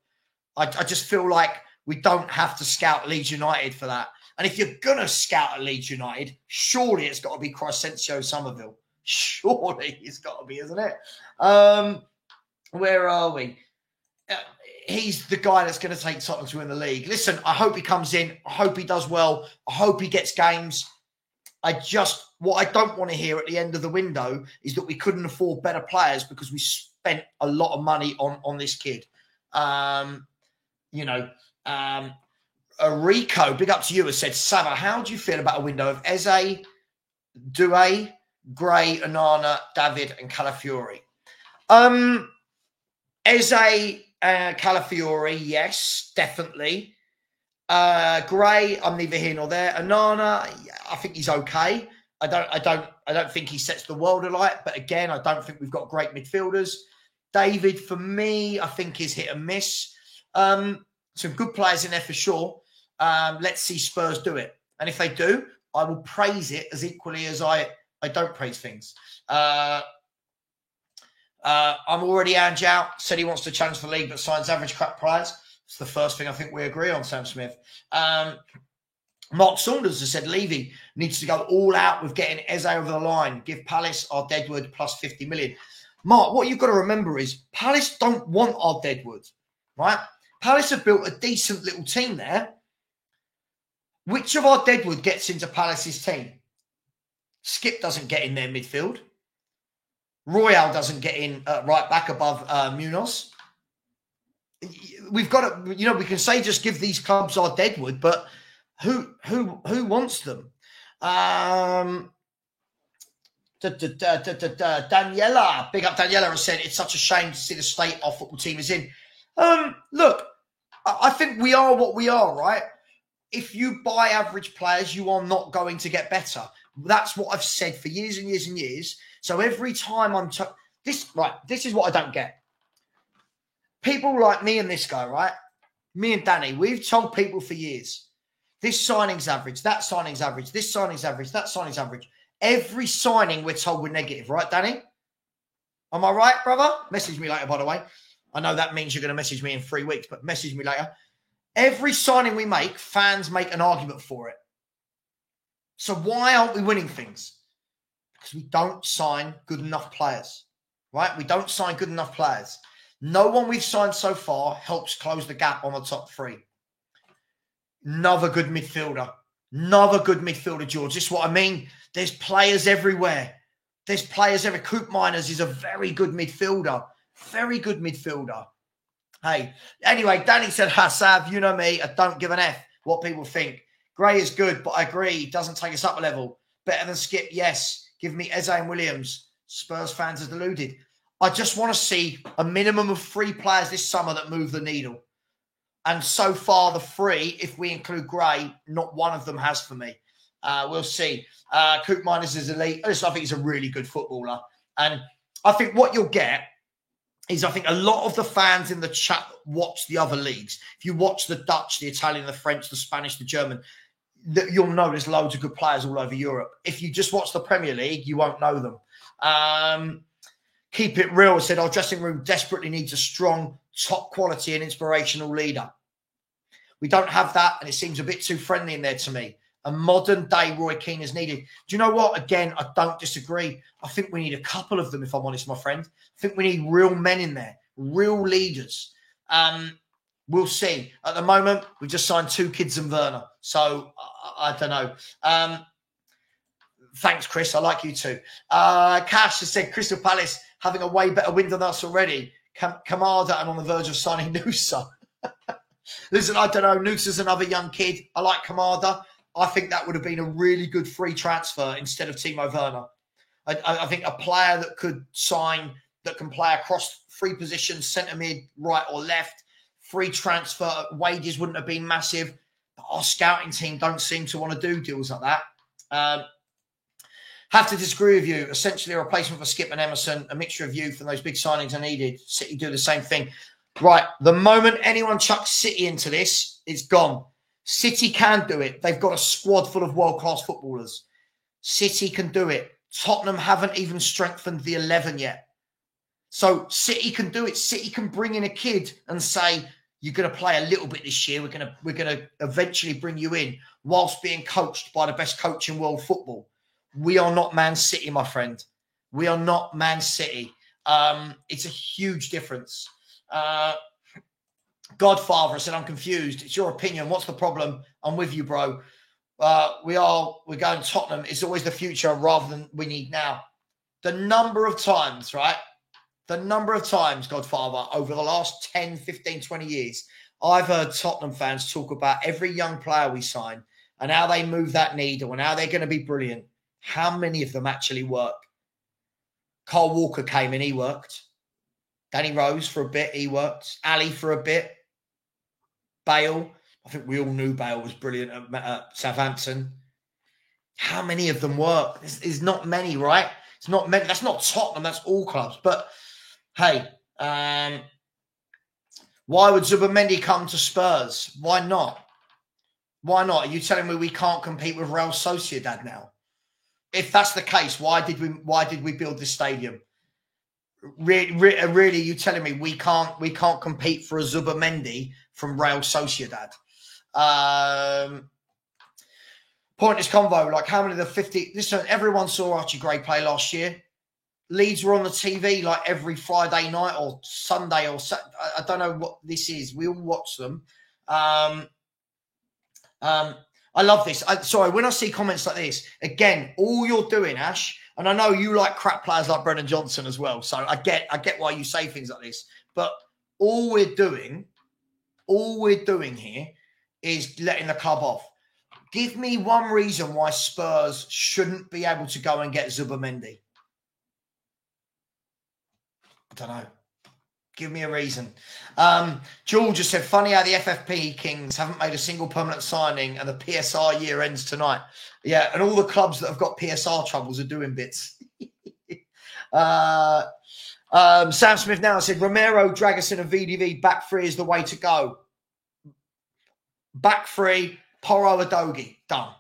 I just feel like we don't have to scout Leeds United for that. And if you're going to scout at Leeds United, surely it's got to be Crescencio Somerville. Surely it's got to be, isn't it? Where are we? He's the guy that's going to take Tottenham to win the league. Listen, I hope he comes in. I hope he does well. I hope he gets games. What I don't want to hear at the end of the window is that we couldn't afford better players because we spent a lot of money on this kid. Rico, big up to you, has said, Sava, how do you feel about a window of Eze, Doué, Gray, Onana, David, and Calafiori? Eze, Calafiori, yes, definitely. Gray, I'm neither here nor there. Onana, I think he's okay. I don't think he sets the world alight, but again, I don't think we've got great midfielders. David, for me, I think is hit and miss. Some good players in there for sure. Let's see Spurs do it. And if they do, I will praise it as equally as I don't praise things. I'm already Ange out. Said he wants to challenge the league, but signs average crap players. It's the first thing I think we agree on, Sam Smith. Mark Saunders has said Levy needs to go all out with getting Eze over the line. Give Palace our Deadwood plus 50 million. Mark, what you've got to remember is Palace don't want our Deadwood, right? Palace have built a decent little team there. Which of our Deadwood gets into Palace's team? Skip doesn't get in their midfield. Royale doesn't get in right back above Munoz. We've got to, we can say just give these clubs our Deadwood, but who wants them? Daniela, big up Daniela, has said it's such a shame to see the state our football team is in. Look, I think we are what we are, right? If you buy average players, you are not going to get better. That's what I've said for years and years and years. So every time this is what I don't get. People like me and this guy, right? Me and Danny, we've told people for years, this signing's average, that signing's average, this signing's average, that signing's average. Every signing we're told we're negative, right, Danny? Am I right, brother? Message me later, by the way. I know that means you're going to message me in 3 weeks, but message me later. Every signing we make, fans make an argument for it. So why aren't we winning things? Because we don't sign good enough players, right? We don't sign good enough players. No one we've signed so far helps close the gap on the top three. Another good midfielder. George. This is what I mean. There's players everywhere. Coop Miners is a very good midfielder. Hey, anyway, Danny said, Sav, you know me. I don't give an F what people think. Gray is good, but I agree. He doesn't take us up a level. Better than Skip, yes. Give me Eze and Williams. Spurs fans are deluded. I just want to see a minimum of 3 players this summer that move the needle. And so far, the 3, if we include Gray, not one of them has for me. We'll see. Coop Miners is elite. Listen, I think he's a really good footballer. And I think what you'll get is I think a lot of the fans in the chat watch the other leagues. If you watch the Dutch, the Italian, the French, the Spanish, the German, you'll know there's loads of good players all over Europe. If you just watch the Premier League, you won't know them. Keep it real, said our dressing room desperately needs a strong, top quality and inspirational leader. We don't have that, and it seems a bit too friendly in there to me. A modern day Roy Keane is needed. Do you know what? Again, I don't disagree. I think we need a couple of them, if I'm honest, my friend. I think we need real men in there, real leaders. We'll see. At the moment, we've just signed 2 kids and Werner. So, I don't know. Thanks, Chris. I like you too. Cash has said Crystal Palace having a way better win than us already. Kamada and on the verge of signing Noosa. Listen, I don't know. Noosa's another young kid. I like Kamada. I think that would have been a really good free transfer instead of Timo Werner. I think a player that could sign, that can play across 3 positions, centre mid, right or left, free transfer, wages wouldn't have been massive. But our scouting team don't seem to want to do deals like that. Have to disagree with you. Essentially a replacement for Skip and Emerson, a mixture of youth and those big signings are needed. City do the same thing. Right, the moment anyone chucks City into this, it's gone. City can do it. They've got a squad full of world-class footballers. City can do it. Tottenham haven't even strengthened the 11 yet. So City can do it. City can bring in a kid and say, you're going to play a little bit this year. We're going to eventually bring you in whilst being coached by the best coach in world football. We are not Man City, my friend. We are not Man City. It's a huge difference. Godfather said, I'm confused. It's your opinion. What's the problem? I'm with you, bro. We're going Tottenham. It's always the future rather than we need now. The number of times, right? The number of times, Godfather, over the last 10, 15, 20 years, I've heard Tottenham fans talk about every young player we sign and how they move that needle and how they're going to be brilliant. How many of them actually work? Carl Walker came in, he worked. Danny Rose for a bit, he worked. Ali for a bit. Bale, I think we all knew Bale was brilliant at Southampton. How many of them work? There's not many, right? It's not many. That's not Tottenham, that's all clubs. But, hey, why would Zubimendi come to Spurs? Why not? Why not? Are you telling me we can't compete with Real Sociedad now? If that's the case, why did we build this stadium? Really, are you telling me we can't compete for a Zubamendi from Real Sociedad? Pointless convo. Like, how many of the 50? Listen, everyone saw Archie Gray play last year. Leeds were on the TV like every Friday night or Sunday or I don't know what this is. We all watch them. I love this. Sorry, when I see comments like this, again, all you're doing, Ash, and I know you like crap players like Brennan Johnson as well. So I get why you say things like this. But all we're doing here is letting the club off. Give me one reason why Spurs shouldn't be able to go and get Zubamendi. I don't know. Give me a reason. George just said, funny how the FFP Kings haven't made a single permanent signing and the PSR year ends tonight. Yeah, and all the clubs that have got PSR troubles are doing bits. Sam Smith now said, Romero, Dragusin and VDV, back three is the way to go. Back three, Porro, Adogi. Done.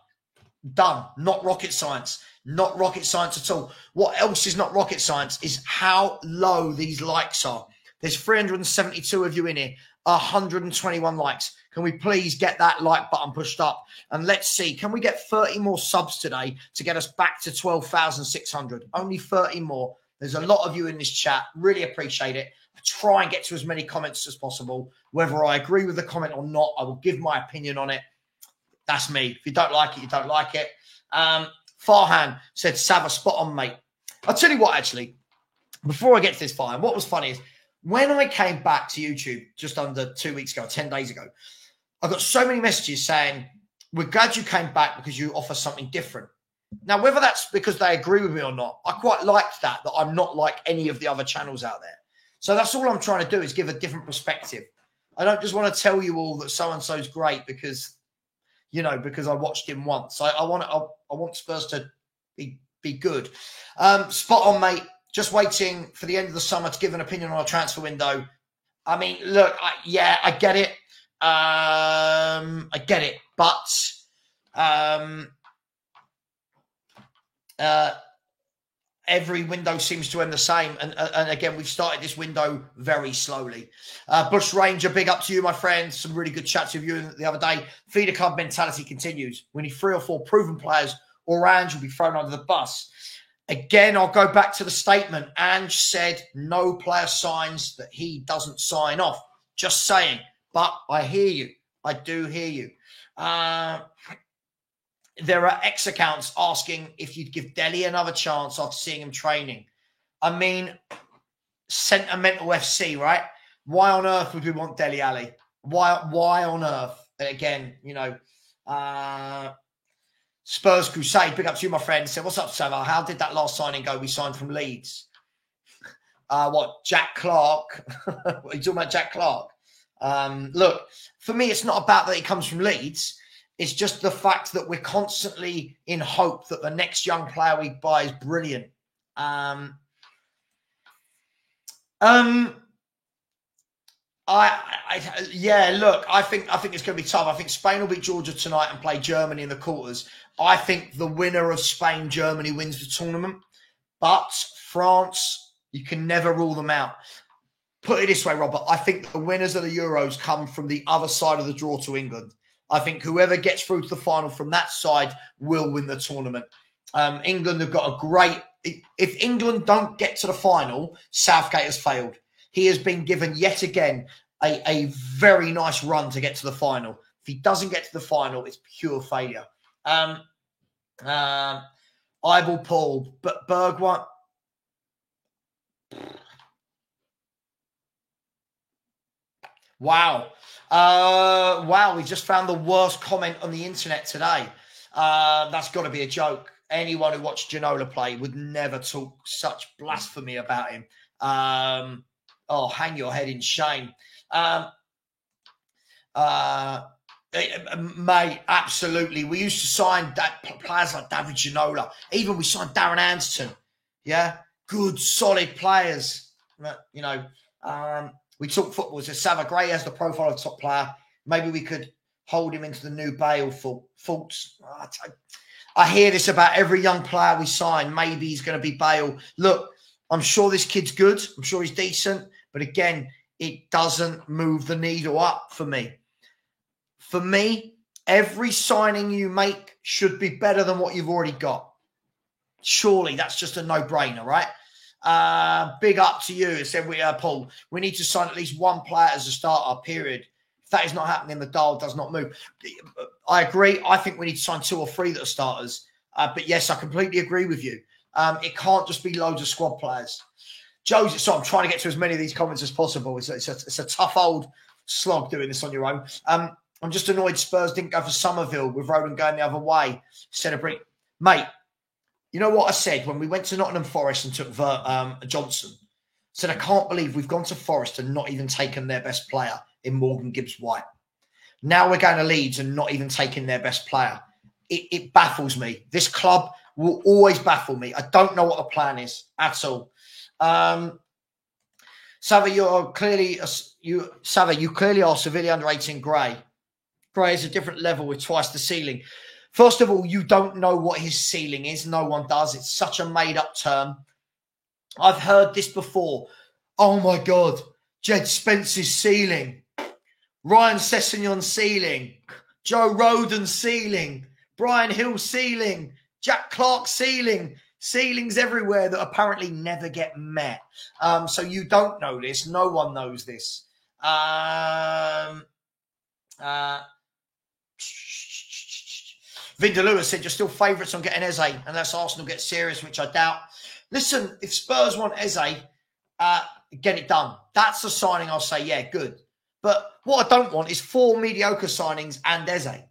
Not rocket science. Not rocket science at all. What else is not rocket science is how low these likes are. There's 372 of you in here, 121 likes. Can we please get that like button pushed up? And let's see, can we get 30 more subs today to get us back to 12,600? Only 30 more. There's a lot of you in this chat. Really appreciate it. I try and get to as many comments as possible. Whether I agree with the comment or not, I will give my opinion on it. That's me. If you don't like it, you don't like it. Farhan said, Sava, spot on, mate. I'll tell you what, actually, before I get to this, Farhan, what was funny is when I came back to YouTube just under 2 weeks ago, 10 days ago, I got so many messages saying, we're glad you came back because you offer something different. Now, whether that's because they agree with me or not, I quite liked that I'm not like any of the other channels out there. So that's all I'm trying to do is give a different perspective. I don't just want to tell you all that so-and-so's great because I watched him once. I want Spurs to be good. Spot on, mate. Just waiting for the end of the summer to give an opinion on our transfer window. I mean, look, I get it. I get it. But every window seems to end the same. And again, we've started this window very slowly. Bush Ranger, big up to you, my friend. Some really good chats with you the other day. Feeder club mentality continues. We need 3 or 4 proven players or Ange will be thrown under the bus. Again, I'll go back to the statement. Ange said no player signs that he doesn't sign off. Just saying. But I hear you. I do hear you. There are X accounts asking if you'd give Dele another chance after seeing him training. I mean, sentimental FC, right? Why on earth would we want Dele Alli? Why on earth? And again, Spurs Crusade, big up to you, my friend. Said, what's up, Sava? How did that last signing go? We signed from Leeds. Jack Clark? What are you talking about, Jack Clark? Look, for me, it's not about that he comes from Leeds. It's just the fact that we're constantly in hope that the next young player we buy is brilliant. Look, I think it's going to be tough. I think Spain will beat Georgia tonight and play Germany in the quarters. I think the winner of Spain-Germany wins the tournament. But France, you can never rule them out. Put it this way, Robert. I think the winners of the Euros come from the other side of the draw to England. I think whoever gets through to the final from that side will win the tournament. England have got a great... If England don't get to the final, Southgate has failed. He has been given yet again a very nice run to get to the final. If he doesn't get to the final, it's pure failure. Eyeball Paul, but Bergwijn... Wow. We just found the worst comment on the internet today. That's got to be a joke. Anyone who watched Ginola play would never talk such blasphemy about him. Hang your head in shame. Mate, absolutely. We used to sign players like David Ginola. Even we signed Darren Anderton. Yeah? Good, solid players. We talk football. So Sava Gray has the profile of top player. Maybe we could hold him into the new Bale faults. I hear this about every young player we sign. Maybe he's going to be Bale. Look, I'm sure this kid's good. I'm sure he's decent. But again, it doesn't move the needle up for me. For me, every signing you make should be better than what you've already got. Surely that's just a no-brainer, right? Big up to you. It said, Paul, we need to sign at least one player as a starter, period. If that is not happening, the dial does not move. I agree. I think we need to sign 2 or 3 that are starters. But yes, I completely agree with you. It can't just be loads of squad players. Joe's, so I'm trying to get to as many of these comments as possible. It's a tough old slog doing this on your own. I'm just annoyed Spurs didn't go for Somerville with Roden going the other way instead of bring. Mate, you know what I said when we went to Nottingham Forest and took Johnson? I said, I can't believe we've gone to Forest and not even taken their best player in Morgan Gibbs-White. Now we're going to Leeds and not even taking their best player. It baffles me. This club will always baffle me. I don't know what the plan is at all. Sava, you clearly are severely underrating Gray. Gray is a different level with twice the ceiling. First of all, you don't know what his ceiling is. No one does. It's such a made-up term. I've heard this before. Oh, my God. Jed Spence's ceiling. Ryan Sessegnon's ceiling. Joe Rodon's ceiling. Brian Hill's ceiling. Jack Clark's ceiling. Ceilings everywhere that apparently never get met. So you don't know this. No one knows this. Vinda Lewis said, you're still favourites on getting Eze unless Arsenal get serious, which I doubt. Listen, if Spurs want Eze, get it done. That's the signing I'll say, yeah, good. But what I don't want is 4 mediocre signings and Eze.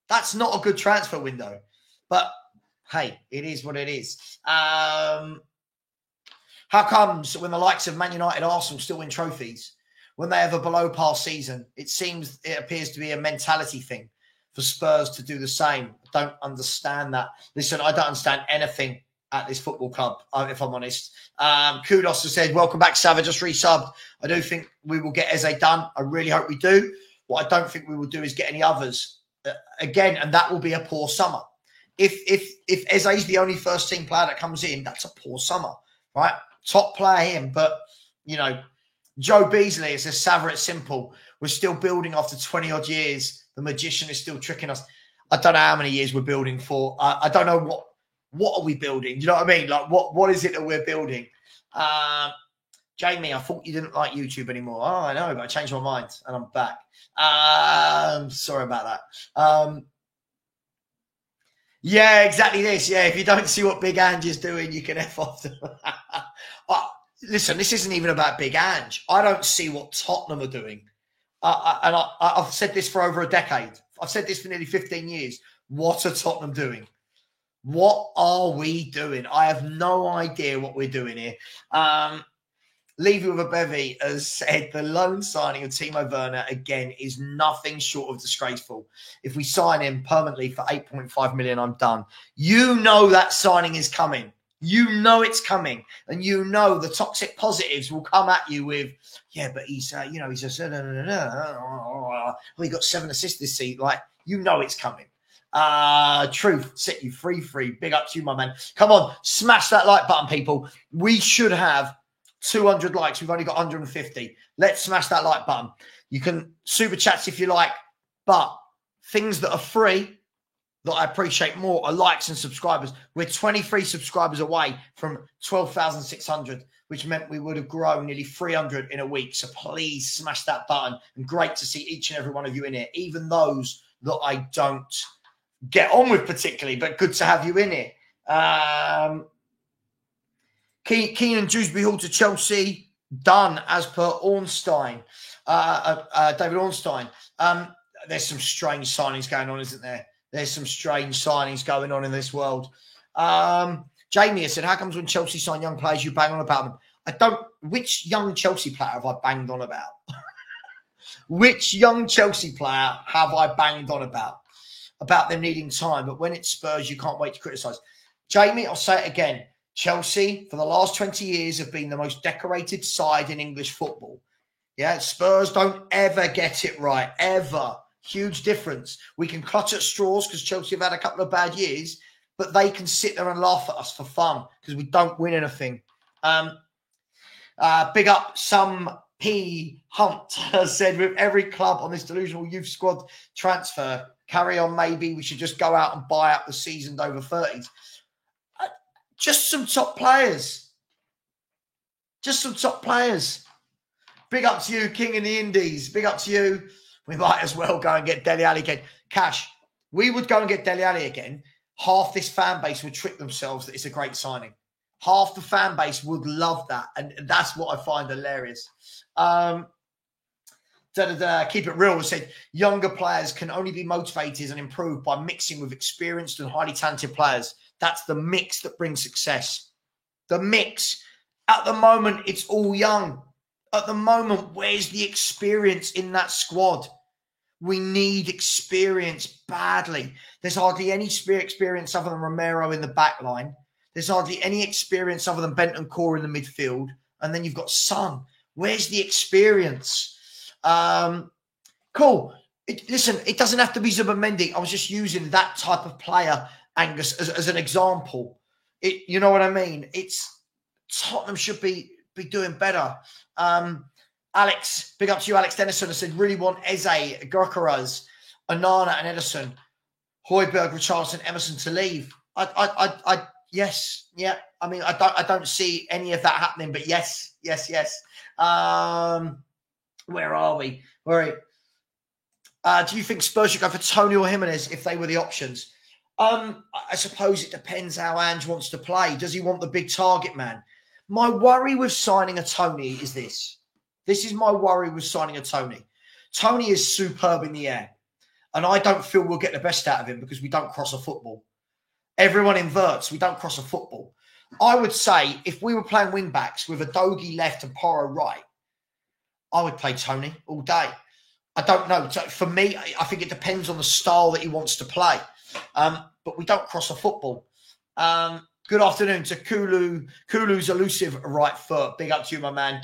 That's not a good transfer window. But, hey, it is what it is. How comes when the likes of Man United, Arsenal still win trophies, when they have a below-par season, it appears to be a mentality thing for Spurs to do the same. I don't understand that. Listen, I don't understand anything at this football club, if I'm honest. Kudos has said, welcome back, Savage, just resubbed. I do think we will get Eze done. I really hope we do. What I don't think we will do is get any others again, and that will be a poor summer. If Eze is the only first-team player that comes in, that's a poor summer, right? Top player him, but, you know, Joe Beasley, it says, Savage, it's simple. We're still building after 20-odd years. The magician is still tricking us. I don't know how many years we're building for. I don't know what are we building. You know what I mean? Like what is it that we're building? Jamie, I thought you didn't like YouTube anymore. Oh, I know, but I changed my mind and I'm back. Sorry about that. Yeah, exactly this. Yeah, if you don't see what Big Ange is doing, you can F off them. Listen, this isn't even about Big Ange. I don't see what Tottenham are doing. And I've said this for over a decade. I've said this for nearly 15 years. What are Tottenham doing? What are we doing? I have no idea what we're doing here. Levy with a bevy has said the loan signing of Timo Werner again is nothing short of disgraceful. If we sign him permanently for 8.5 million, I'm done. You know that signing is coming. You know it's coming, and you know the toxic positives will come at you with, yeah, but he's, he's just, he got 7 assists this season. Like, you know it's coming. Truth, set you free. Big up to you, my man. Come on, smash that like button, people. We should have 200 likes. We've only got 150. Let's smash that like button. You can super chats if you like, but things that are free that I appreciate more are likes and subscribers. We're 23 subscribers away from 12,600, which meant we would have grown nearly 300 in a week. So please smash that button. And great to see each and every one of you in here, even those that I don't get on with particularly, but good to have you in here. Keenan Dewsbury Hall to Chelsea, done as per Ornstein. David Ornstein. There's some strange signings going on, isn't there? There's some strange signings going on in this world. Jamie has said, how comes when Chelsea sign young players, you bang on about them? Which young Chelsea player have I banged on about? Which young Chelsea player have I banged on about? About them needing time. But when it's Spurs, you can't wait to criticise. Jamie, I'll say it again. Chelsea, for the last 20 years, have been the most decorated side in English football. Yeah, Spurs don't ever get it right, ever. Huge difference. We can clutch at straws because Chelsea have had a couple of bad years, but they can sit there and laugh at us for fun because we don't win anything. Big up some P. Hunt has said, with every club on this delusional youth squad transfer, carry on maybe. We should just go out and buy up the seasoned over 30s. Just some top players. Just some top players. Big up to you, King in the Indies. Big up to you. We might as well go and get Dele Alli again. Cash, we would go and get Dele Alli again. Half this fan base would trick themselves that it's a great signing. Half the fan base would love that. And that's what I find hilarious. Keep It Real said, younger players can only be motivated and improved by mixing with experienced and highly talented players. That's the mix that brings success. The mix. At the moment, it's all young. At the moment, where's the experience in that squad? We need experience badly. There's hardly any experience other than Romero in the back line. There's hardly any experience other than Bentancur in the midfield. And then you've got Son. Where's the experience? Cool. Listen, it doesn't have to be Zubimendi. I was just using that type of player, Angus, as an example. You know what I mean? Tottenham should be doing better. Alex, big up to you, Alex Dennison. I said, really want Eze, Gyökeres, Onana and Ederson, Højbjerg, Richarlison, Emerson to leave. Yes. Yeah. I mean, I don't see any of that happening, but yes. Where are we? Do you think Spurs should go for Tony or Jimenez if they were the options? I suppose it depends how Ange wants to play. Does he want the big target man? My worry with signing a Tony is this. This is my worry with signing a Tony. Tony is superb in the air. And I don't feel we'll get the best out of him because we don't cross a football. Everyone inverts. We don't cross a football. I would say if we were playing wing backs with Udogie left and Porro right, I would play Tony all day. I don't know. For me, I think it depends on the style that he wants to play. But we don't cross a football. Good afternoon to Kulu's elusive right foot. Big up to you, my man.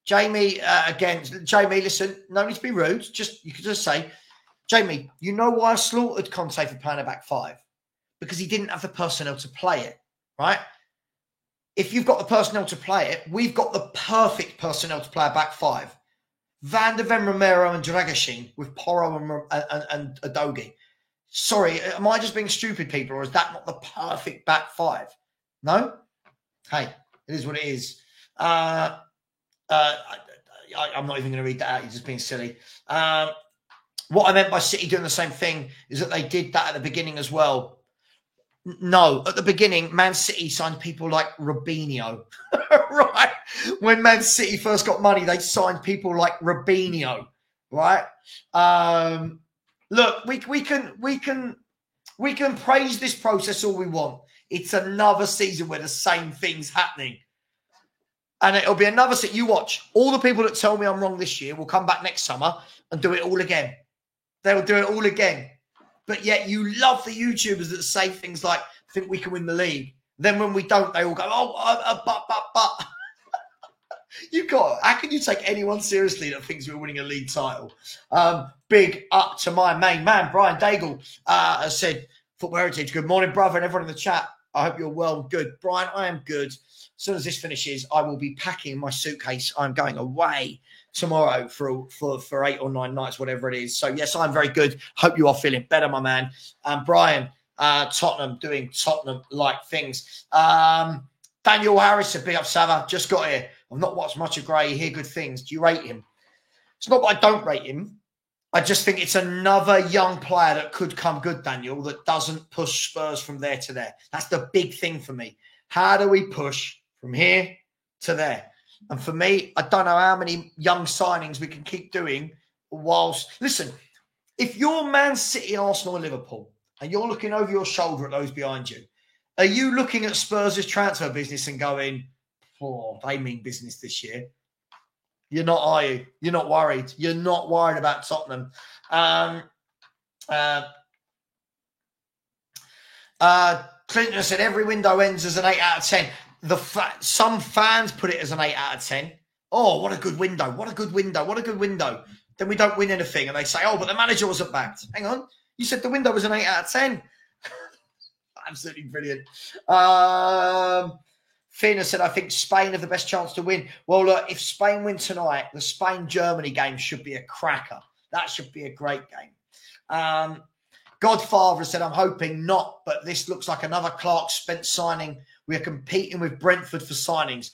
Jamie, Jamie, listen, no need to be rude. You could just say, Jamie, you know why I slaughtered Conte for playing a back five? Because he didn't have the personnel to play it, right? If you've got the personnel to play it, we've got the perfect personnel to play a back five. Van de Ven, Romero and Dragusin with Porro and Udogie. Sorry, am I just being stupid, people, or is that not the perfect back five? No? Hey, it is what it is. I'm not even going to read that out. You're just being silly. What I meant by City doing the same thing is that they did that at the beginning as well. No, at the beginning, Man City signed people like Robinho, right? When Man City first got money, they signed people like Robinho, right? Look, we can praise this process all we want. It's another season where the same thing's happening. And it'll be another season. You watch. All the people that tell me I'm wrong this year will come back next summer and do it all again. They'll do it all again. But yet you love the YouTubers that say things like, I think we can win the league. Then when we don't, they all go, but. How can you take anyone seriously that thinks we're winning a league title? Big up to my main man, Brian Daigle, has said, Football Heritage, good morning, brother, and everyone in the chat. I hope you're well and good. Brian, I am good. As soon as this finishes, I will be packing my suitcase. I'm going away tomorrow for 8 or 9 nights, whatever it is. So, yes, I'm very good. Hope you are feeling better, my man. Brian, Tottenham, doing Tottenham-like things. Daniel Harris said, big up, Sava. Just got here. I've not watched much of Gray. Hear good things. Do you rate him? It's not that I don't rate him. I just think it's another young player that could come good, Daniel, that doesn't push Spurs from there to there. That's the big thing for me. How do we push from here to there? And for me, I don't know how many young signings we can keep doing whilst... Listen, if you're Man City, Arsenal and Liverpool, and you're looking over your shoulder at those behind you, are you looking at Spurs' transfer business and going, oh, they mean business this year? You're not, are you? You're not worried. You're not worried about Tottenham. Clinton said every window ends as an 8 out of 10. Some fans put it as an 8 out of 10. Oh, what a good window. What a good window. What a good window. then we don't win anything. And they say, oh, but the manager wasn't backed. Hang on. You said the window was an 8 out of 10. Absolutely brilliant. Fina said, I think Spain have the best chance to win. Well, look, if Spain win tonight, the Spain-Germany game should be a cracker. That should be a great game. Godfather said, I'm hoping not, but this looks like another Clark Spence signing. We are competing with Brentford for signings.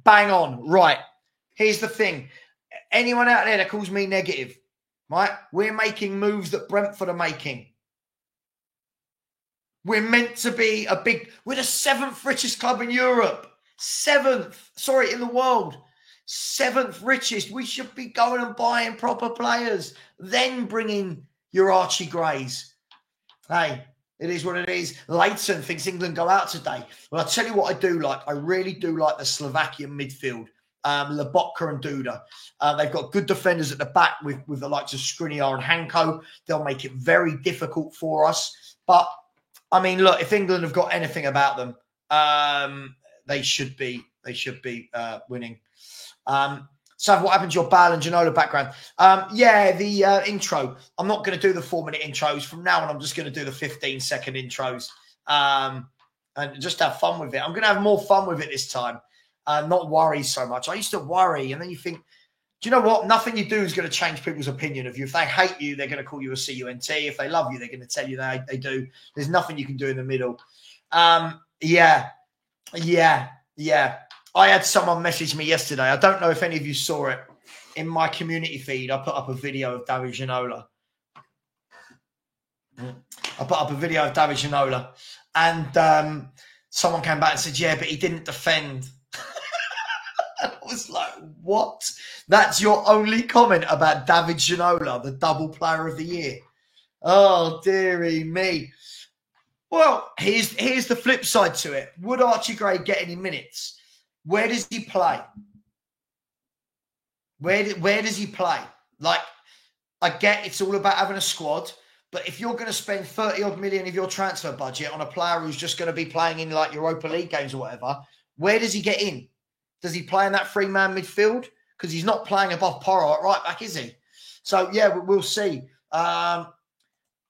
Bang on. Right. Here's the thing. Anyone out there that calls me negative, right? We're making moves that Brentford are making. We're meant to be we're the 7th richest club in Europe. 7th. Sorry, in the world. 7th richest. We should be going and buying proper players. Then bringing your Archie Grays. Hey, it is what it is. Leighton thinks England go out today. Well, I'll tell you what I do like. I really do like the Slovakian midfield. Lobotka and Duda. They've got good defenders at the back with the likes of Skriniar and Hanko. They'll make it very difficult for us. But, I mean, look, if England have got anything about them, they should be winning. So what happened to your Bale and Ginola background? The intro. I'm not going to do the 4-minute intros. From now on, I'm just going to do the 15-second intros and just have fun with it. I'm going to have more fun with it this time, not worry so much. I used to worry, and then you think, do you know what? Nothing you do is going to change people's opinion of you. If they hate you, they're going to call you a CUNT. If they love you, they're going to tell you they do. There's nothing you can do in the middle. Yeah. I had someone message me yesterday. I don't know if any of you saw it. In my community feed, I put up a video of David Ginola. And someone came back and said, yeah, but he didn't defend. I was like, what? That's your only comment about David Ginola, the double player of the year? Oh, dearie me. Well, here's the flip side to it. Would Archie Gray get any minutes? Where does he play? Where does he play? Like, I get it's all about having a squad, but if you're going to spend 30-odd million of your transfer budget on a player who's just going to be playing in like Europa League games or whatever, where does he get in? Does he play in that 3-man midfield? Because he's not playing above Porro at right back, is he? So, yeah, we'll see. I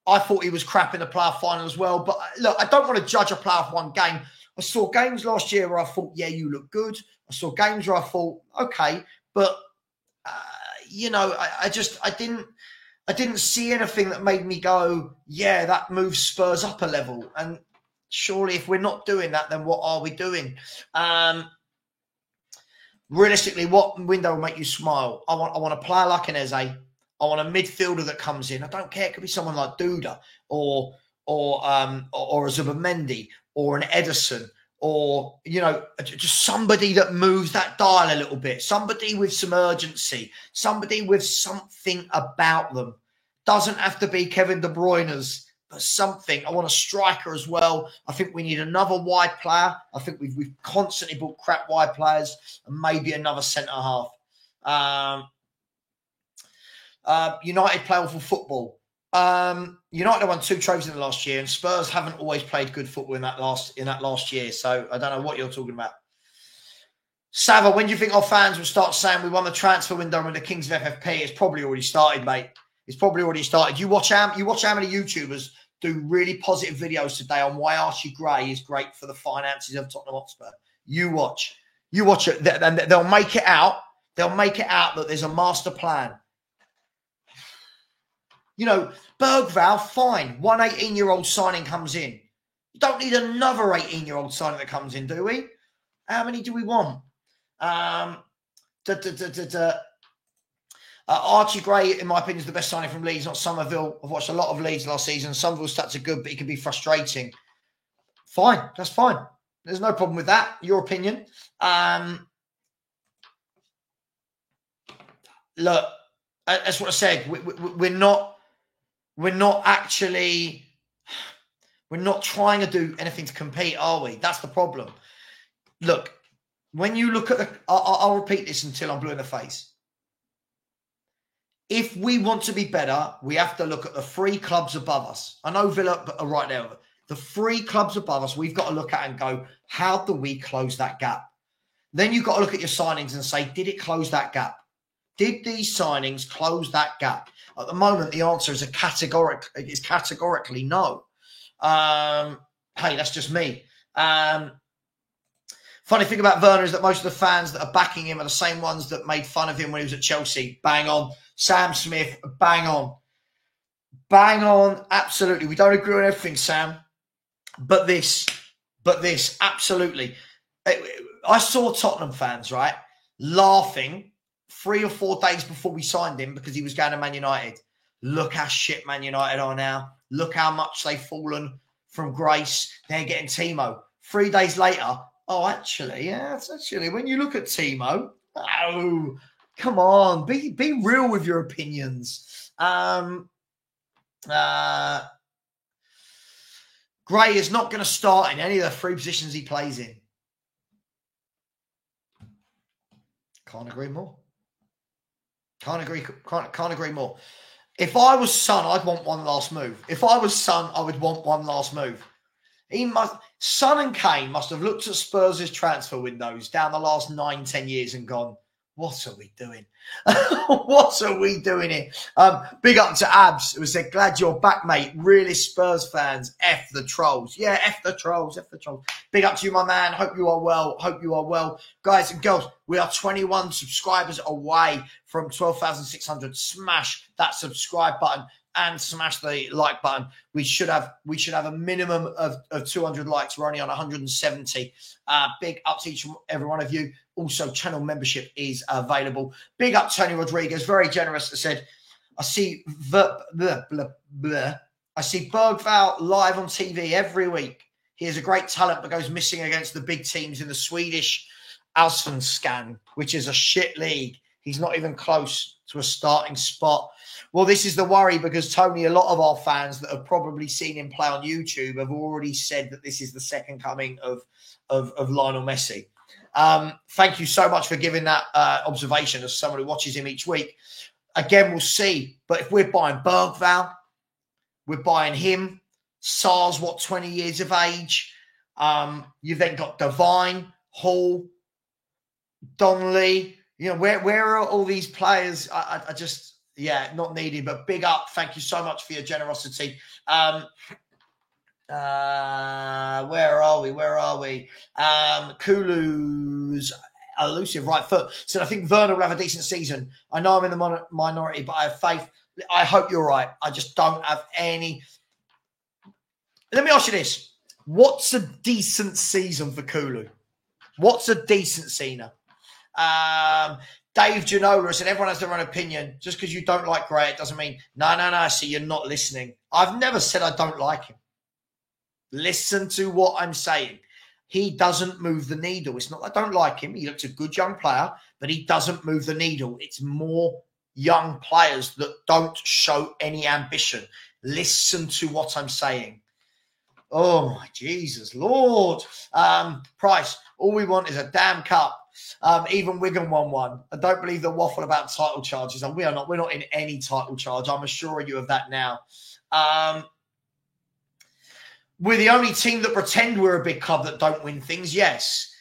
thought he was crap in the playoff final as well. But, look, I don't want to judge a player off one game. I saw games last year where I thought, yeah, you look good. I saw games where I thought, okay. But, I didn't see anything that made me go, yeah, that moves Spurs up a level. And surely if we're not doing that, then what are we doing? Realistically, what window will make you smile? I want a player like an Eze. I want a midfielder that comes in. I don't care. It could be someone like Duda or a Zubimendi or an Edison or, just somebody that moves that dial a little bit. Somebody with some urgency. Somebody with something about them. Doesn't have to be Kevin De Bruyne's, but something. I want a striker as well. I think we need another wide player. I think we've constantly bought crap wide players and maybe another centre-half. United play awful football. United won 2 trophies in the last year, and Spurs haven't always played good football in that last year. So I don't know what you're talking about. Sava, when do you think our fans will start saying we won the transfer window in the Kings of FFP? It's probably already started, mate. It's probably already started. You watch how many YouTubers do really positive videos today on why Archie Gray is great for the finances of Tottenham Hotspur. You watch it, and they'll make it out. They'll make it out that there's a master plan. Bergvall, fine. One 18-year-old signing comes in. You don't need another 18-year-old signing that comes in, do we? How many do we want? Archie Gray, in my opinion, is the best signing from Leeds, not Somerville. I've watched a lot of Leeds last season. Somerville's stats are good, but he can be frustrating. Fine. That's fine. There's no problem with that. Your opinion. Look, that's what I said. We're not trying to do anything to compete, are we? That's the problem. Look, when you look at I'll repeat this until I'm blue in the face. If we want to be better, we have to look at the 3 clubs above us. I know Villa are right there. The 3 clubs above us, we've got to look at and go, how do we close that gap? Then you've got to look at your signings and say, did it close that gap? Did these signings close that gap? At the moment, the answer is categorically no. Hey, that's just me. Funny thing about Werner is that most of the fans that are backing him are the same ones that made fun of him when he was at Chelsea. Bang on. Sam Smith, bang on. Bang on, absolutely. We don't agree on everything, Sam. But this, absolutely. I saw Tottenham fans, right, laughing 3 or 4 days before we signed him because he was going to Man United. Look how shit Man United are now. Look how much they've fallen from grace. They're getting Timo. 3 days later, actually, when you look at Timo, oh, come on, be real with your opinions. Gray is not going to start in any of the 3 positions he plays in. Can't agree more. Can't agree more. If I was Son, I'd want one last move. If I was Son, I would want one last move. Son and Kane must have looked at Spurs' transfer windows down the last 9-10 years and gone, what are we doing? What are we doing here? Big up to Abs, who said, glad you're back, mate. Really Spurs fans. F the trolls. Yeah, F the trolls. Big up to you, my man. Hope you are well. Guys and girls, we are 21 subscribers away from 12,600. Smash that subscribe button and smash the like button. We should have a minimum of 200 likes. We're only on 170. Big up to each and every one of you. Also, channel membership is available. Big up Tony Rodriguez, very generous. Said, I see Bergvall live on TV every week. He is a great talent, but goes missing against the big teams in the Swedish Allsvenskan, which is a shit league. He's not even close to a starting spot. Well, this is the worry because, Tony, a lot of our fans that have probably seen him play on YouTube have already said that this is the second coming of Lionel Messi. Thank you so much for giving that observation as someone who watches him each week. Again, we'll see. But if we're buying Bergvall, we're buying him. Sar's, 20 years of age. You've then got Devine, Hall, Donnelly. You know, where are all these players? I just, not needed. But big up. Thank you so much for your generosity. Where are we? Kulu's elusive right foot said, I think Werner will have a decent season. I know I'm in the minority, but I have faith. I hope you're right. I just don't have any. Let me ask you this. What's a decent season for Kulu? What's a decent season? Dave Ginola said, everyone has their own opinion. Just because you don't like Gray, it doesn't mean, no, see, you're not listening. I've never said I don't like him. Listen to what I'm saying. He doesn't move the needle. It's not I don't like him. He looks a good young player, but he doesn't move the needle. It's more young players that don't show any ambition. Listen to what I'm saying. Oh, my Jesus, Lord. Price, all we want is a damn cup. Even Wigan won one. I don't believe the waffle about title charges. And we're not in any title charge. I'm assuring you of that now. We're the only team that pretend we're a big club that don't win things. Yes.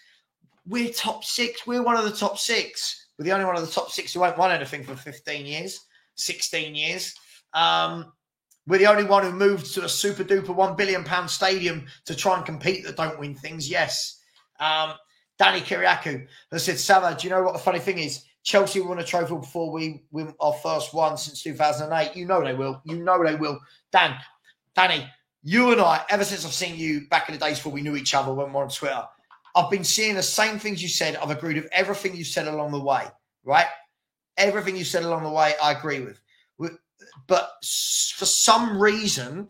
We're top 6. We're one of the top 6. We're the only one of the top 6 who ain't won anything for 15 years, 16 years. We're the only one who moved to a super duper £1 billion stadium to try and compete that don't win things. Yes. Danny Kiriakou has said, Sava, do you know what the funny thing is? Chelsea won a trophy before we win our first one since 2008. You know they will. Danny, you and I, ever since I've seen you back in the days before we knew each other when we were on Twitter, I've been seeing the same things you said. I've agreed with everything you said along the way, right? Everything you said along the way, I agree with. But for some reason,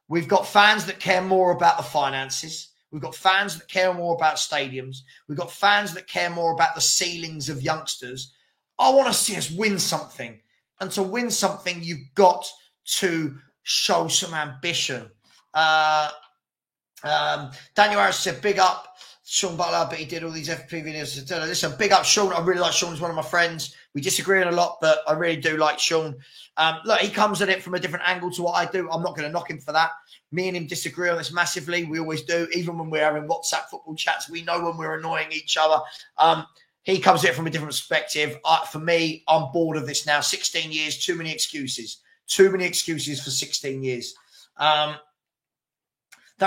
we've got fans that care more about the finances. We've got fans that care more about stadiums. We've got fans that care more about the ceilings of youngsters. I want to see us win something. And to win something, you've got to show some ambition. Daniel Harris said, big up Sean Butler, but he did all these FP videos. Listen, big up Sean. I really like Sean. He's one of my friends. We disagree on a lot, but I really do like Sean. Look, he comes at it from a different angle to what I do. I'm not going to knock him for that. Me and him disagree on this massively. We always do. Even when we're having WhatsApp football chats, we know when we're annoying each other. He comes at it from a different perspective. For me, I'm bored of this now. 16 years, too many excuses. Too many excuses for 16 years. That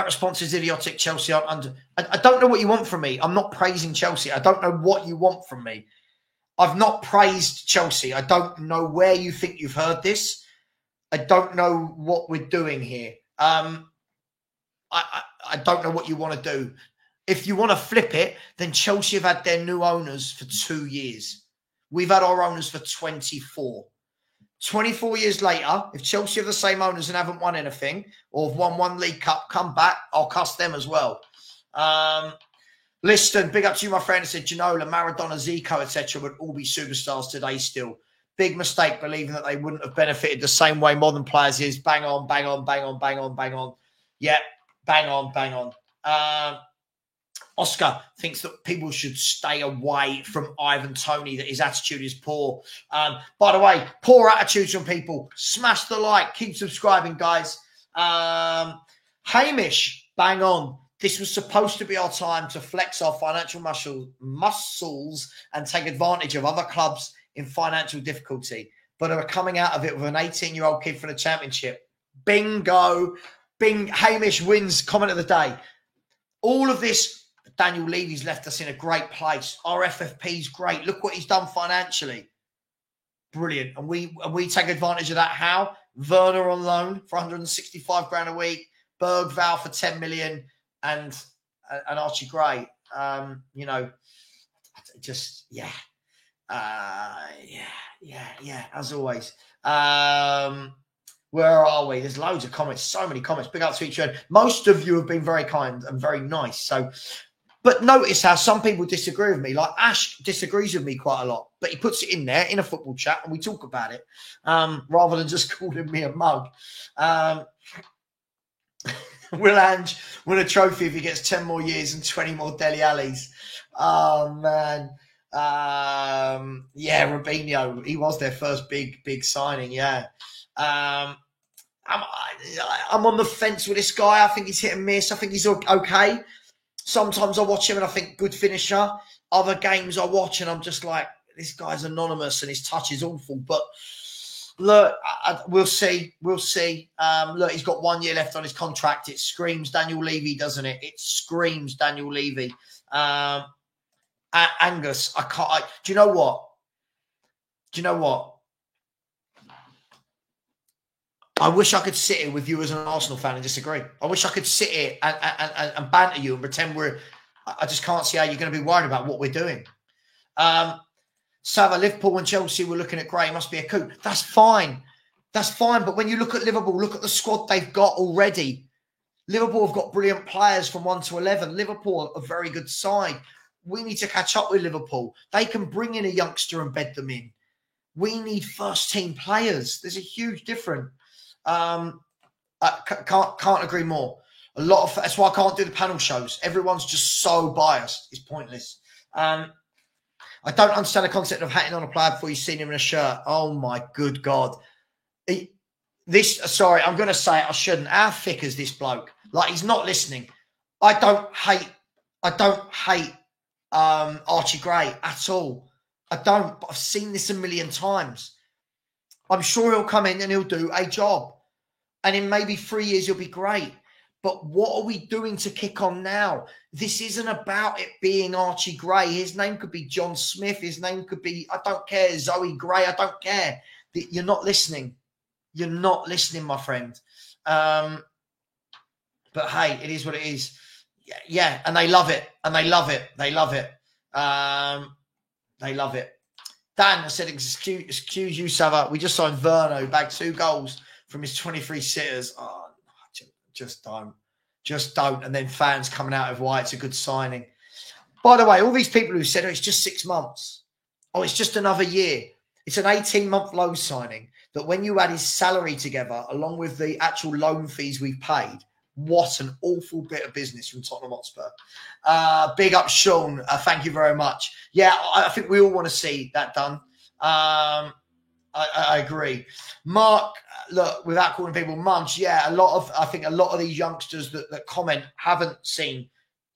response is idiotic. Chelsea aren't under. I don't know what you want from me. I'm not praising Chelsea. I don't know what you want from me. I've not praised Chelsea. I don't know where you think you've heard this. I don't know what we're doing here. I don't know what you want to do. If you want to flip it, then Chelsea have had their new owners for 2 years. We've had our owners for 24. 24 years later, if Chelsea have the same owners and haven't won anything, or have won one League Cup, come back, I'll cuss them as well. Liston, big up to you, my friend. Said Ginola, Maradona, Zico, etc. would all be superstars today still. Big mistake believing that they wouldn't have benefited the same way modern players is. Bang on, bang on, bang on, bang on, bang on. Yeah, bang on, bang on. Oscar thinks that people should stay away from Ivan Toney, that his attitude is poor. By the way, poor attitudes from people. Smash the like. Keep subscribing, guys. Hamish, bang on. This was supposed to be our time to flex our financial muscles and take advantage of other clubs in financial difficulty, but are coming out of it with an 18-year-old kid from the Championship. Bingo. Hamish wins comment of the day. All of this, Daniel Levy's left us in a great place. Our FFP's great. Look what he's done financially. Brilliant. And we take advantage of that. How? Werner on loan for 165 grand a week. Bergval for 10 million. And Archie Gray. You know, just, yeah. Yeah, as always. Where are we? There's loads of comments, so many comments. Big up to each other. Most of you have been very kind and very nice. So, but notice how some people disagree with me. Like Ash disagrees with me quite a lot, but he puts it in there in a football chat and we talk about it rather than just calling me a mug. Will Ange win a trophy if he gets 10 more years and 20 more Dele Allis? Oh, man. Yeah, Robinho. He was their first big signing, yeah. I'm on the fence with this guy. I think he's hit and miss. I think he's okay. Sometimes I watch him and I think good finisher. Other games I watch and I'm just like, this guy's anonymous and his touch is awful. But look, we'll see. We'll see. Look, he's got 1 year left on his contract. It screams Daniel Levy, doesn't it? It screams Daniel Levy. Angus, I can't. Do you know what? I wish I could sit here with you as an Arsenal fan and disagree. I wish I could sit here and banter you and pretend I just can't see how you're going to be worried about what we're doing. Sava, Liverpool and Chelsea were looking at Gray. It must be a coup. That's fine. That's fine. But when you look at Liverpool, look at the squad they've got already. Liverpool have got brilliant players from 1 to 11. Liverpool are a very good side. We need to catch up with Liverpool. They can bring in a youngster and bed them in. We need first-team players. There's a huge difference. I can't agree more. That's why I can't do the panel shows. Everyone's just so biased. It's pointless. I don't understand the concept of hatting on a player before you've seen him in a shirt. Oh my good God. Sorry, I'm going to say it. I shouldn't. How thick is this bloke? Like, he's not listening. I don't hate Archie Gray at all. I don't, but I've seen this a million times. I'm sure he'll come in and he'll do a job. And in maybe 3 years, he'll be great. But what are we doing to kick on now? This isn't about it being Archie Gray. His name could be John Smith. His name could be, I don't care, Zoe Gray. I don't care. You're not listening. You're not listening, my friend. But hey, it is what it is. Yeah, and they love it. And they love it. They love it. They love it. Dan, I said, excuse you, Sava. We just signed Verno, who bagged 2 goals from his 23 sitters. Oh, just don't. Just don't. And then fans coming out of why it's a good signing. By the way, all these people who said, oh, it's just 6 months. Oh, it's just another year. It's an 18-month loan signing that when you add his salary together, along with the actual loan fees we've paid, what an awful bit of business from Tottenham Hotspur. Big up, Sean. Thank you very much. Yeah, I think we all want to see that done. I agree. Mark, look, without calling people mums, yeah, I think a lot of these youngsters that comment haven't seen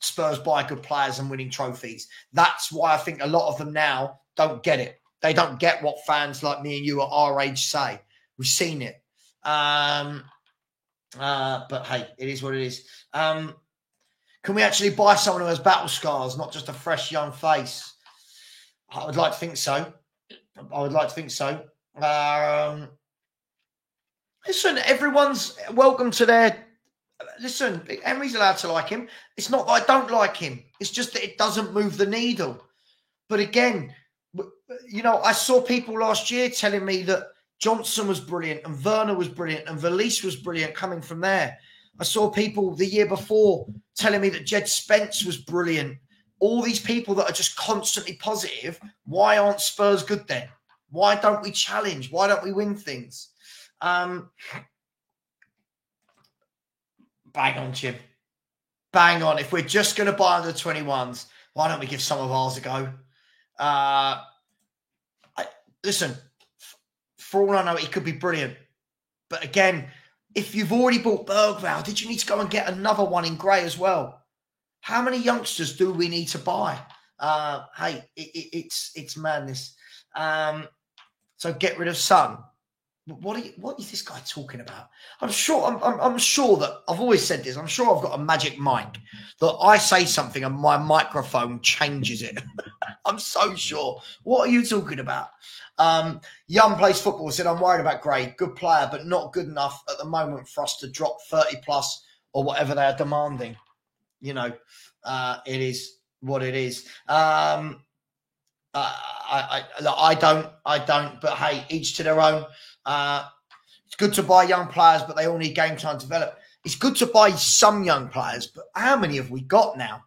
Spurs buy good players and winning trophies. That's why I think a lot of them now don't get it. They don't get what fans like me and you at our age say. We've seen it. But hey, it is what it is. Can we actually buy someone who has battle scars, not just a fresh young face? I would like to think so. Listen, everyone's welcome to their... Listen, Emery's allowed to like him. It's not that I don't like him. It's just that it doesn't move the needle. But again, I saw people last year telling me that Johnson was brilliant and Werner was brilliant and Valise was brilliant coming from there. I saw people the year before telling me that Jed Spence was brilliant. All these people that are just constantly positive, why aren't Spurs good then? Why don't we challenge? Why don't we win things? Bang on, Jim. Bang on. If we're just going to buy under 21s, why don't we give some of ours a go? Listen, for all I know, it could be brilliant. But again, if you've already bought Bergvall, did you need to go and get another one in Gray as well? How many youngsters do we need to buy? Hey, it's madness. So get rid of Son. What is this guy talking about? I'm sure that I've always said this. I'm sure I've got a magic mic that I say something and my microphone changes it. I'm so sure. What are you talking about? Young plays football, said, I'm worried about Gray. Good player, but not good enough at the moment for us to drop 30 plus or whatever they are demanding. It is what it is. I don't, but hey, each to their own. It's good to buy young players, but they all need game time to develop. It's good to buy some young players, but how many have we got now?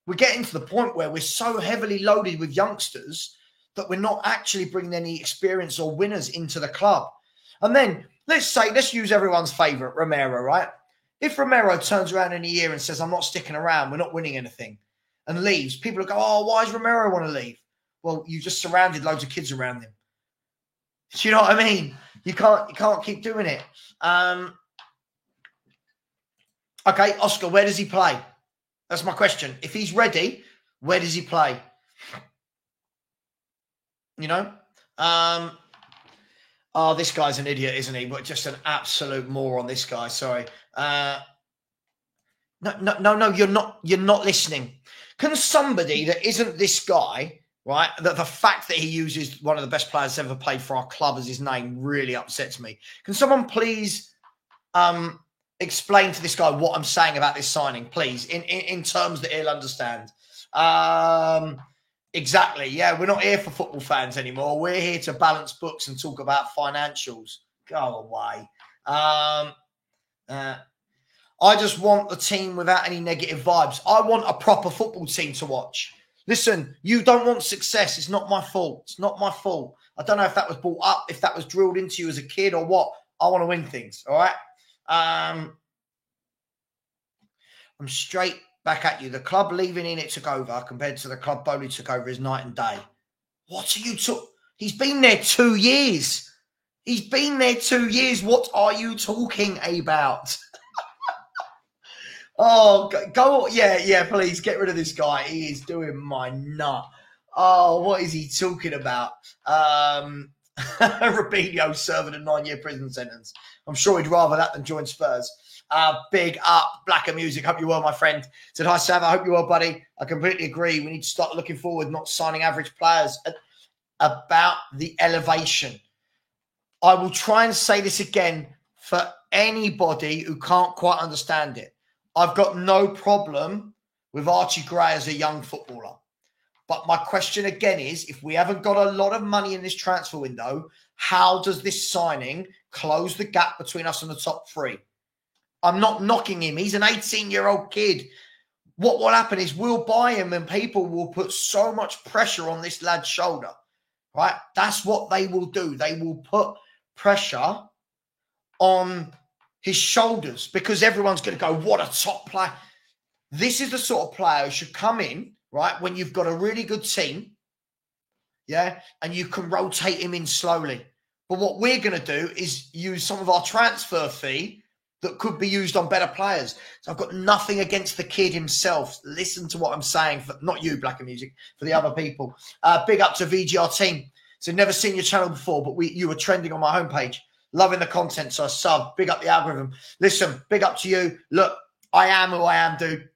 We're getting to the point where we're so heavily loaded with youngsters that we're not actually bringing any experience or winners into the club. And then let's use everyone's favourite, Romero, right? If Romero turns around in a year and says, I'm not sticking around, we're not winning anything, and leaves, people will go, oh, why does Romero want to leave? Well, you just surrounded loads of kids around him. Do you know what I mean? You can't keep doing it. Okay, Oscar, where does he play? That's my question. If he's ready, where does he play? This guy's an idiot, isn't he? But just an absolute moron, this guy. Sorry. No, you're not listening. Can somebody that isn't this guy, right, that the fact that he uses one of the best players ever played for our club as his name really upsets me. Can someone please explain to this guy what I'm saying about this signing, please, in terms that he'll understand? Exactly. Yeah, we're not here for football fans anymore. We're here to balance books and talk about financials. Go away. I just want the team without any negative vibes. I want a proper football team to watch. Listen, you don't want success. It's not my fault. It's not my fault. I don't know if that was brought up, if that was drilled into you as a kid or what. I want to win things, all right? I'm straight back at you. The club leaving in it took over compared to the club Bowley took over is night and day. What are you talking? He's been there 2 years. He's been there 2 years. What are you talking about? Oh, go. Yeah, please get rid of this guy. He is doing my nut. Oh, what is he talking about? Robinho serving a 9-year prison sentence. I'm sure he'd rather that than join Spurs. Big up, Blacker Music. Hope you're well, my friend. Said, hi, Sam. I hope you're well, buddy. I completely agree. We need to start looking forward, not signing average players. About the elevation. I will try and say this again for anybody who can't quite understand it. I've got no problem with Archie Gray as a young footballer. But my question again is, if we haven't got a lot of money in this transfer window, how does this signing close the gap between us and the top three? I'm not knocking him. He's an 18-year-old kid. What will happen is we'll buy him and people will put so much pressure on this lad's shoulder, right? That's what they will do. They will put pressure on his shoulders because everyone's going to go, what a top player. This is the sort of player who should come in, right, when you've got a really good team, yeah, and you can rotate him in slowly. But what we're going to do is use some of our transfer fee that could be used on better players. So I've got nothing against the kid himself. Listen to what I'm saying, for, not you, Black and Music, for the other people. Big up to VGR team. So never seen your channel before, but you were trending on my homepage. Loving the content, so I sub. Big up the algorithm. Listen, big up to you. Look, I am who I am, dude.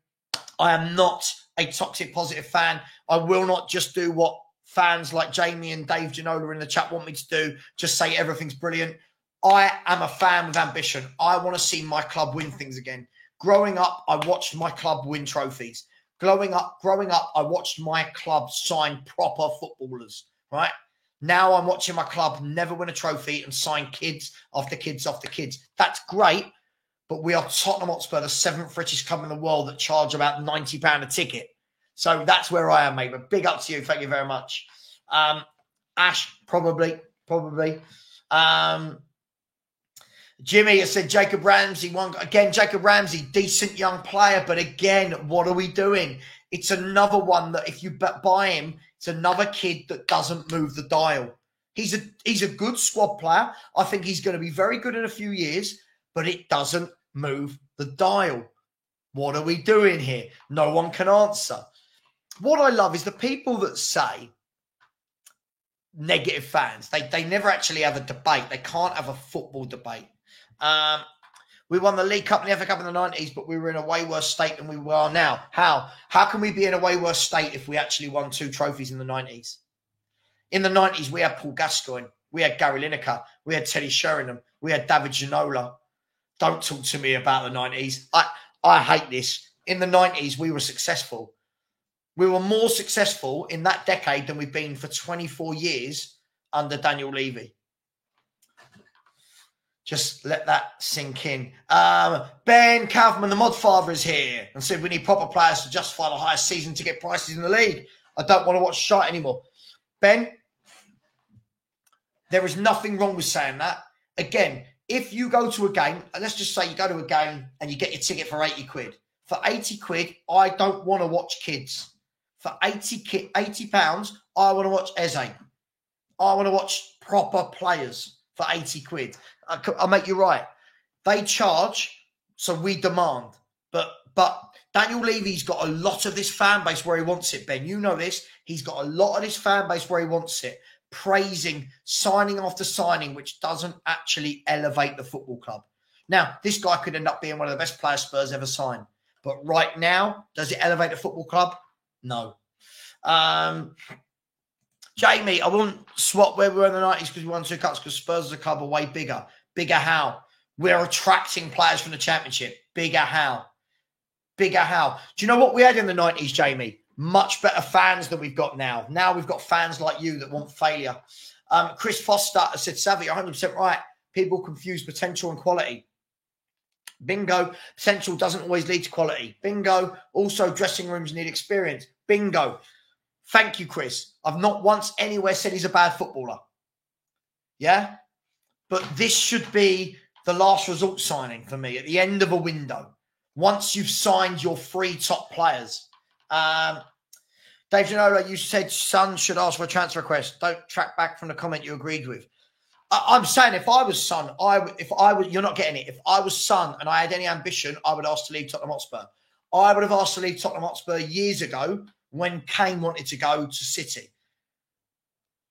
I am not a toxic positive fan. I will not just do what fans like Jamie and Dave Ginola in the chat want me to do, just say everything's brilliant. I am a fan with ambition. I want to see my club win things again. Growing up, I watched my club win trophies. Growing up, I watched my club sign proper footballers, right? Now I'm watching my club never win a trophy and sign kids after kids after kids. That's great, but we are Tottenham Hotspur, the 7th richest club in the world that charge about £90 a ticket. So that's where I am, mate. But big up to you. Thank you very much. Ash, probably. Jimmy has said Jacob Ramsey. Again, Jacob Ramsey, decent young player. But again, what are we doing? It's another one that if you buy him, it's another kid that doesn't move the dial. He's a good squad player. I think he's going to be very good in a few years, but it doesn't move the dial. What are we doing here? No one can answer. What I love is the people that say negative fans. They never actually have a debate. They can't have a football debate. We won the League Cup and the FA Cup in the 90s, but we were in a way worse state than we are now. How? How can we be in a way worse state if we actually won 2 trophies in the 90s? In the 90s, we had Paul Gascoigne. We had Gary Lineker. We had Teddy Sheringham. We had David Ginola. Don't talk to me about the 90s. I hate this. In the 90s, we were successful. We were more successful in that decade than we've been for 24 years under Daniel Levy. Just let that sink in. Ben Kaufman, the mod father, is here and said we need proper players to justify the highest season ticket prices in the league. I don't want to watch shite anymore. Ben, there is nothing wrong with saying that. Again, if you go to a game, and let's just say you go to a game and you get your ticket for 80 quid. For 80 quid, I don't want to watch kids. For £80, I want to watch Eze. I want to watch proper players for 80 quid. I'll make you right. They charge, so we demand. But Daniel Levy's got a lot of this fan base where he wants it, Ben. You know this. He's got a lot of this fan base where he wants it. Praising, signing after signing, which doesn't actually elevate the football club. Now, this guy could end up being one of the best players Spurs ever signed. But right now, does it elevate the football club? No. Jamie, I wouldn't swap where we were in the 90s because we won 2 cups because Spurs as a club are way bigger. Bigger how? We're attracting players from the Championship. Bigger how? Bigger how? Do you know what we had in the 90s, Jamie? Much better fans than we've got now. Now we've got fans like you that want failure. Chris Foster has said, Savvy, 100% right. People confuse potential and quality. Bingo. Potential doesn't always lead to quality. Bingo. Also, dressing rooms need experience. Bingo. Thank you, Chris. I've not once anywhere said he's a bad footballer. Yeah? But this should be the last resort signing for me at the end of a window. Once you've signed your 3 top players. Dave Ginola, you said Son should ask for a transfer request. Don't track back from the comment you agreed with. I'm saying if I was Son, you're not getting it. If I was Son and I had any ambition, I would ask to leave Tottenham Hotspur. I would have asked to leave Tottenham Hotspur years ago when Kane wanted to go to City.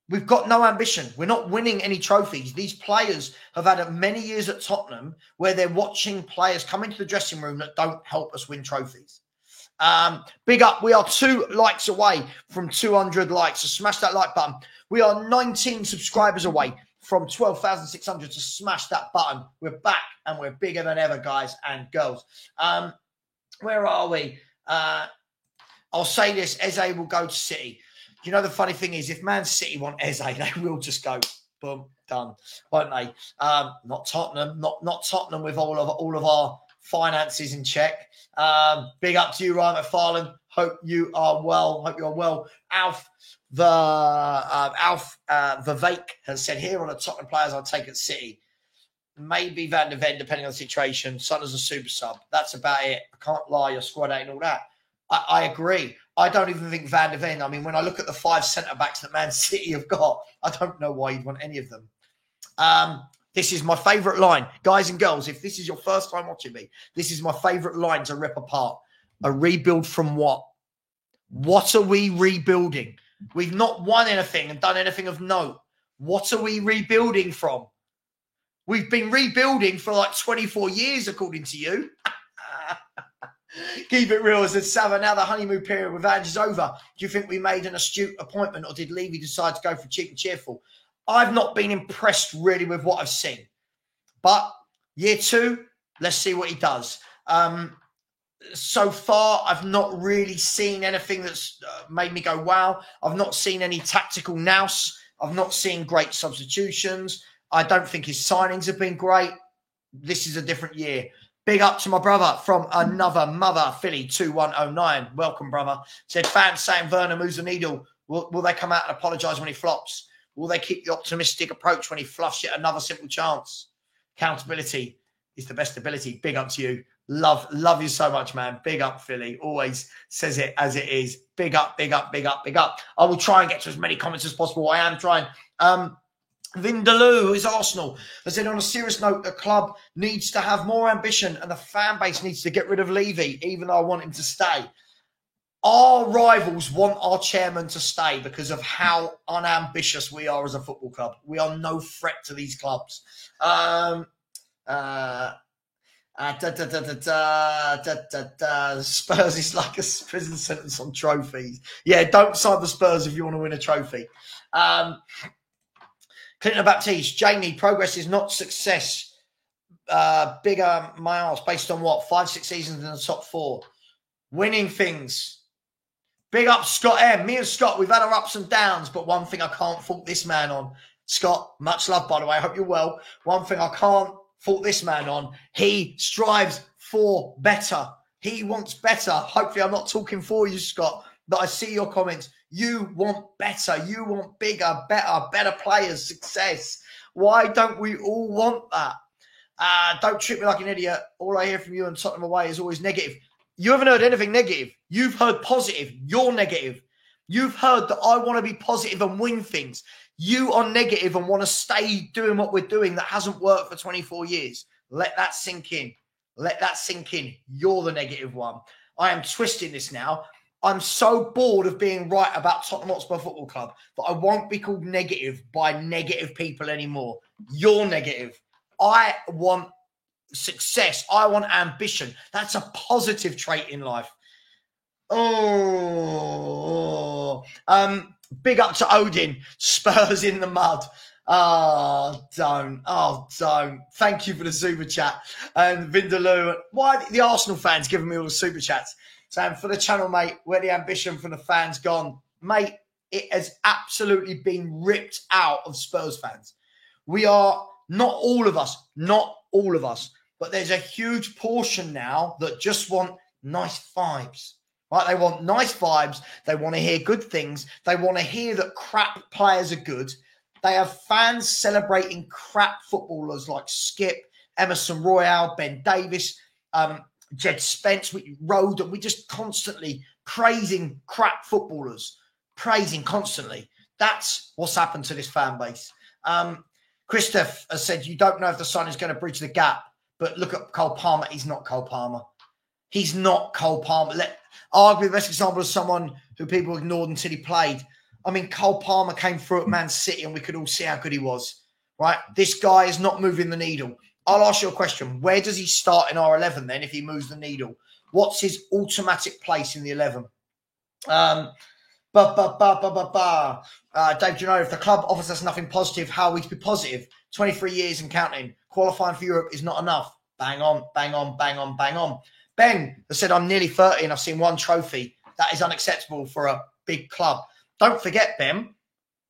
We've got no ambition. We're not winning any trophies. These players have had many years at Tottenham where they're watching players come into the dressing room that don't help us win trophies. Big up. We are 2 likes away from 200 likes. So smash that like button. We are 19 subscribers away from 12,600. So smash that button. We're back and we're bigger than ever, guys and girls. Where are we? I'll say this. Eze will go to City. You know, the funny thing is, if Man City want Eze, they will just go, boom, done, won't they? Not Tottenham, not Tottenham with all of our finances in check. Big up to you, Ryan McFarlane. Hope you are well. Hope you are well. Alf Vivek has said here on the Tottenham players I'll take at City. Maybe Van de Ven, depending on the situation. Son as a super sub. That's about it. I can't lie. Your squad ain't all that. I agree. I don't even think Van de Ven. I mean, when I look at the 5 centre-backs that Man City have got, I don't know why you'd want any of them. This is my favourite line. Guys and girls, if this is your first time watching me, this is my favourite line to rip apart. A rebuild from what? What are we rebuilding? We've not won anything and done anything of note. What are we rebuilding from? We've been rebuilding for like 24 years, according to you. Keep it real, as a Sava. Now the honeymoon period with Ange is over. Do you think we made an astute appointment, or did Levy decide to go for cheap and cheerful? I've not been impressed really with what I've seen. But year 2, let's see what he does. So far, I've not really seen anything that's made me go, wow. I've not seen any tactical nous. I've not seen great substitutions. I don't think his signings have been great. This is a different year. Big up to my brother from another mother, Philly 2109. Welcome, brother. Said, fans saying Werner moves the needle. Will they come out and apologise when he flops? Will they keep the optimistic approach when he fluffs yet another simple chance? Accountability is the best ability. Big up to you. Love you so much, man. Big up, Philly. Always says it as it is. Big up, big up, big up, big up. I will try and get to as many comments as possible. I am trying. Vindaloo, who is Arsenal, has said, on a serious note, the club needs to have more ambition and the fan base needs to get rid of Levy, even though I want him to stay. Our rivals want our chairman to stay because of how unambitious we are as a football club. We are no threat to these clubs. Spurs is like a prison sentence on trophies. Yeah, don't sign the Spurs if you want to win a trophy. Clinton Baptiste, Jamie, progress is not success. Bigger miles based on what? 5-6 seasons in the top 4. Winning things. Big up Scott M. Me and Scott, we've had our ups and downs, but one thing I can't fault this man on. Scott, much love, by the way. I hope you're well. One thing I can't fault this man on. He strives for better. He wants better. Hopefully I'm not talking for you, Scott, but I see your comments. You want better. You want bigger, better players, success. Why don't we all want that? Don't treat me like an idiot. All I hear from you and Tottenham away is always negative. You haven't heard anything negative. You've heard positive. You're negative. You've heard that I want to be positive and win things. You are negative and want to stay doing what we're doing that hasn't worked for 24 years. Let that sink in. Let that sink in. You're the negative one. I am twisting this now. I'm so bored of being right about Tottenham Hotspur Football Club that I won't be called negative by negative people anymore. You're negative. I want success. I want ambition. That's a positive trait in life. Big up to Odin. Spurs in the mud. Don't. Thank you for the super chat. And Vindaloo. Why the Arsenal fans giving me all the super chats? Saying, for the channel, mate, where the ambition from the fans gone? Mate, it has absolutely been ripped out of Spurs fans. We are, not all of us, but there's a huge portion now that just want nice vibes. Right? They want nice vibes. They want to hear good things. They want to hear that crap players are good. They have fans celebrating crap footballers like Skip, Emerson Royale, Ben Davis, Jed Spence, Roden. We just constantly praising crap footballers. Praising constantly. That's what's happened to this fan base. Christoph has said, you don't know if the sign is going to bridge the gap, but look at Cole Palmer. He's not Cole Palmer. He's not Cole Palmer. Arguably the best example of someone who people ignored until he played. I mean, Cole Palmer came through at Man City and we could all see how good he was. Right? This guy is not moving the needle. I'll ask you a question. Where does he start in our 11 then if he moves the needle? What's his automatic place in the 11? Dave, do you know if the club offers us nothing positive, how are we to be positive? 23 years and counting. Qualifying for Europe is not enough. Bang on, bang on, bang on, bang on. Ben has said, I'm nearly 30 and I've seen one trophy. That is unacceptable for a big club. Don't forget, Ben,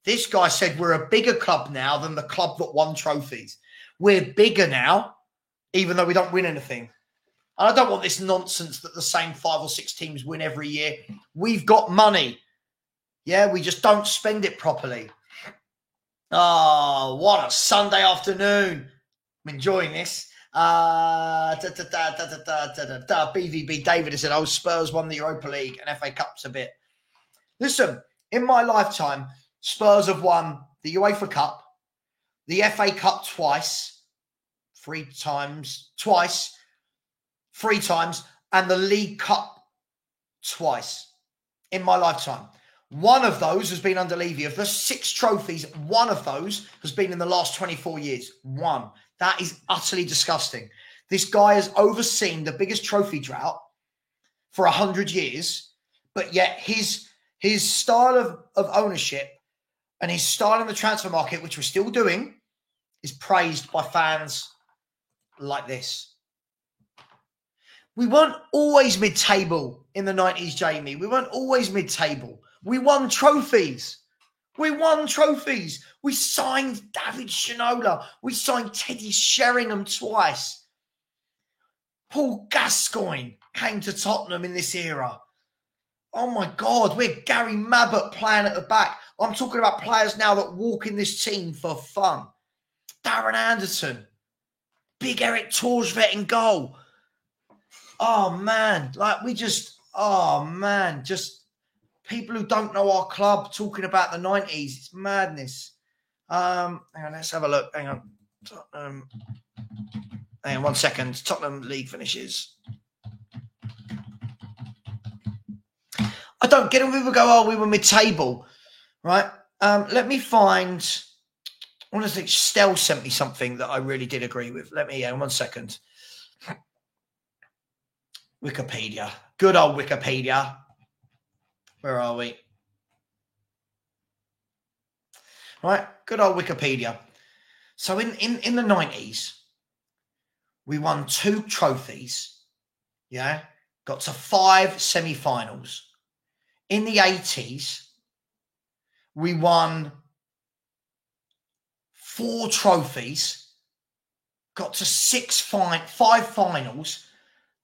this guy said we're a bigger club now than the club that won trophies. We're bigger now, even though we don't win anything. And I don't want this nonsense that the same 5 or 6 teams win every year. We've got money. Yeah, we just don't spend it properly. Oh, what a Sunday afternoon. I'm enjoying this. BVB David has said, oh, Spurs won the Europa League and FA Cup's a bit. Listen, in my lifetime, Spurs have won the UEFA Cup, the FA Cup twice, twice, and the League Cup twice in my lifetime. One of those has been under Levy. Of the 6 trophies, one of those has been in the last 24 years. One. That is utterly disgusting. This guy has overseen the biggest trophy drought for 100 years, but yet his style of ownership and his style in the transfer market, which we're still doing, is praised by fans like this. We weren't always mid-table in the 90s, Jamie. We weren't always mid-table. We won trophies. We signed David Shinola. We signed Teddy Sheringham twice. Paul Gascoigne came to Tottenham in this era. Oh, my God. We're Gary Mabbott playing at the back. I'm talking about players now that walk in this team for fun. Darren Anderson. Big Eric Torsvet in goal. Oh, man. Just people who don't know our club talking about the 90s. It's madness. Hang on, let's have a look. Hang on. Hang on 1 second. Tottenham league finishes. I don't get it when people go, oh, we were mid-table. Right? Let me find... I want to think Stell sent me something that I really did agree with. Let me... 1 second. Wikipedia. Good old Wikipedia. Where are we? Right, good old Wikipedia. So in the 90s, we won 2 trophies. Yeah, got to 5 semi-finals. In the 80s, we won 4 trophies, got to 5 finals.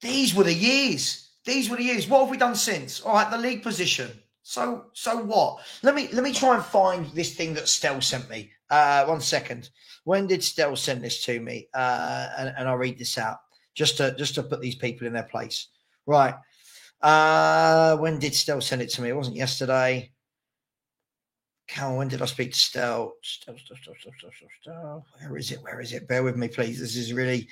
These were the years. What have we done since? All right, the league position. So what? Let me try and find this thing that Stell sent me. 1 second. When did Stell send this to me? And I'll read this out just to put these people in their place. Right. When did Stell send it to me? It wasn't yesterday. Cal, when did I speak to Stell? Stell. Where is it? Bear with me, please. This is really...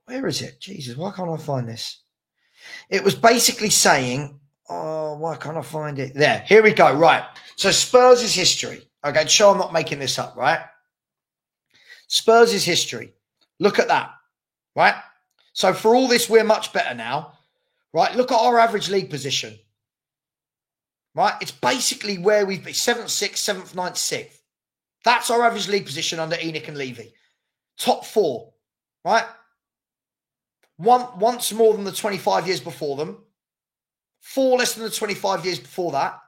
Where is it? Jesus, why can't I find this? It was basically saying, oh, why can't I find it? There, here we go. Right. So Spurs' history. Okay, show I'm not making this up, right? Spurs' history. Look at that, right? So for all this, we're much better now, right? Look at our average league position, right? It's basically where we've been, 7th, 6th, 7th, 9th, 6th. That's our average league position under Enoch and Levy. Top 4, right? Once more than the 25 years before them. 4 less than the 25 years before that.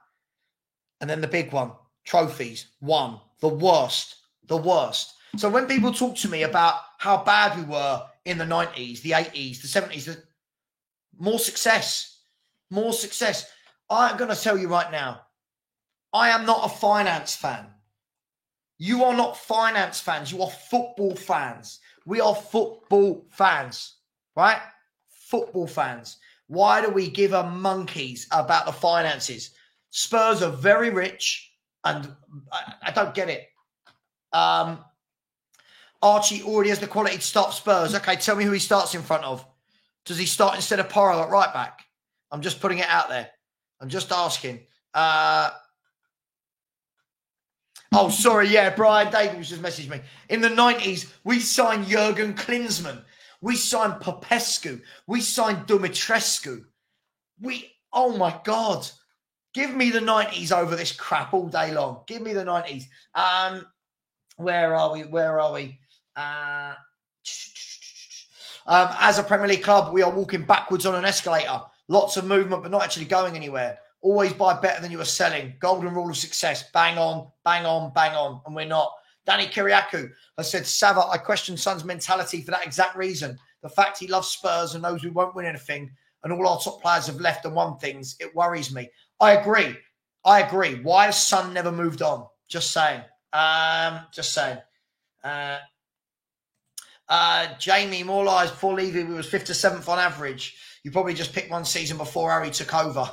And then the big one, trophies, 1. The worst. So when people talk to me about how bad we were in the 90s, the 80s, the 70s, more success. I'm going to tell you right now, I am not a finance fan. You are not finance fans. You are football fans. We are football fans. Right? Football fans. Why do we give a monkeys about the finances? Spurs are very rich, and I don't get it. Archie already has the quality to start Spurs. Okay, tell me who he starts in front of. Does he start instead of Porro at right back? I'm just putting it out there. I'm just asking. Oh, sorry. Yeah, Brian Dagels just messaged me. In the 90s, we signed Jurgen Klinsmann. We signed Popescu. We signed Dumitrescu. Oh my God. Give me the 90s over this crap all day long. Give me the 90s. Where are we? As a Premier League club, we are walking backwards on an escalator. Lots of movement, but not actually going anywhere. Always buy better than you are selling. Golden rule of success. Bang on. And we're not. Danny Kiriakou has said, Sava, I question Son's mentality for that exact reason. The fact he loves Spurs and knows we won't win anything and all our top players have left and won things, it worries me. I agree. Why has Son never moved on? Just saying. Jamie, more lies before Levy, we was 5th to 7th on average. You probably just picked one season before Harry took over.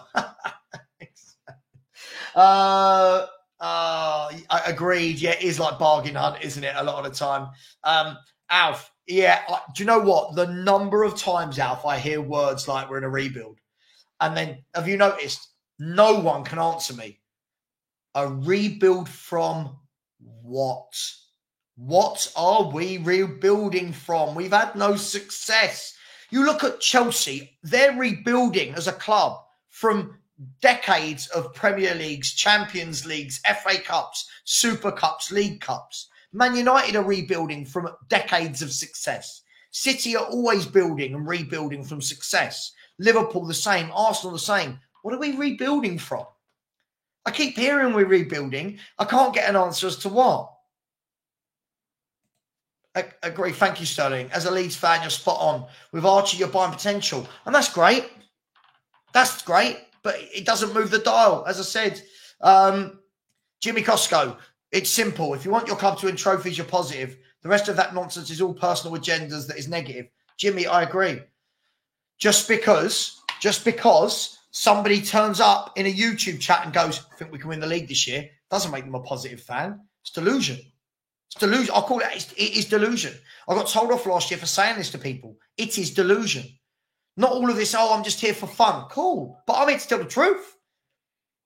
I agreed. Yeah, it is like bargain hunt, isn't it? A lot of the time. Alf, yeah. Do you know what? The number of times, Alf, I hear words like we're in a rebuild. And then, have you noticed? No one can answer me. A rebuild from what? What are we rebuilding from? We've had no success. You look at Chelsea, they're rebuilding as a club from decades of Premier Leagues, Champions Leagues, FA Cups, Super Cups, League Cups. Man United are rebuilding from decades of success. City are always building and rebuilding from success. Liverpool the same, Arsenal the same. What are we rebuilding from? I keep hearing we're rebuilding. I can't get an answer as to what. I agree. Thank you, Sterling. As a Leeds fan, you're spot on. With Archie, you're buying potential. And that's great. That's great. But it doesn't move the dial. As I said, Jimmy Costco, it's simple. If you want your club to win trophies, you're positive. The rest of that nonsense is all personal agendas that is negative. Jimmy, I agree. Just because somebody turns up in a YouTube chat and goes, I think we can win the league this year, doesn't make them a positive fan. It's delusion. It's delusion. I'll call it, it is delusion. I got told off last year for saying this to people. It is delusion. Not all of this, oh, I'm just here for fun. Cool. But I'm here to tell the truth.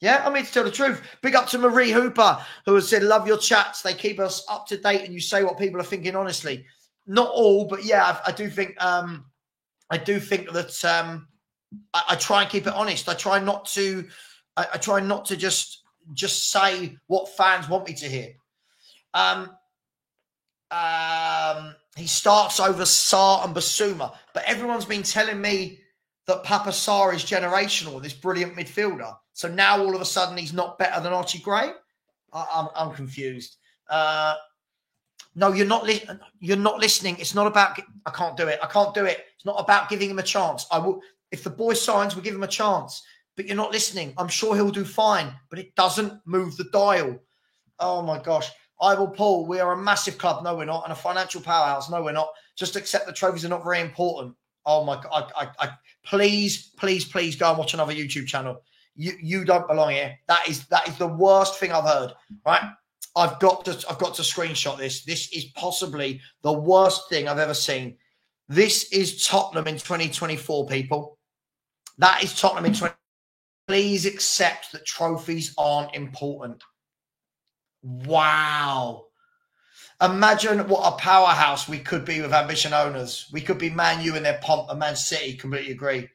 Yeah, I'm here to tell the truth. Big up to Marie Hooper, who has said, love your chats. They keep us up to date and you say what people are thinking honestly. Not all, but yeah, I do think that I try and keep it honest. I try not to just say what fans want me to hear. He starts over Sarr and Basuma, but everyone's been telling me that Papa Sarr is generational, this brilliant midfielder. So now all of a sudden he's not better than Archie Gray. I'm confused. No, you're not listening. It's not about. I can't do it. It's not about giving him a chance. I will. If the boy signs, we'll give him a chance. But you're not listening. I'm sure he'll do fine, but it doesn't move the dial. Oh my gosh. Paul, we are a massive club. No, we're not. And a financial powerhouse. No, we're not. Just accept the trophies are not very important. Oh my God. Please go and watch another YouTube channel. You don't belong here. That is the worst thing I've heard. Right? I've got to screenshot this. This is possibly the worst thing I've ever seen. This is Tottenham in 2024, people. That is Tottenham in 2024. Please accept that trophies aren't important. Wow. Imagine what a powerhouse we could be with ambition owners. We could be Man U in their pomp and Man City. Completely agree.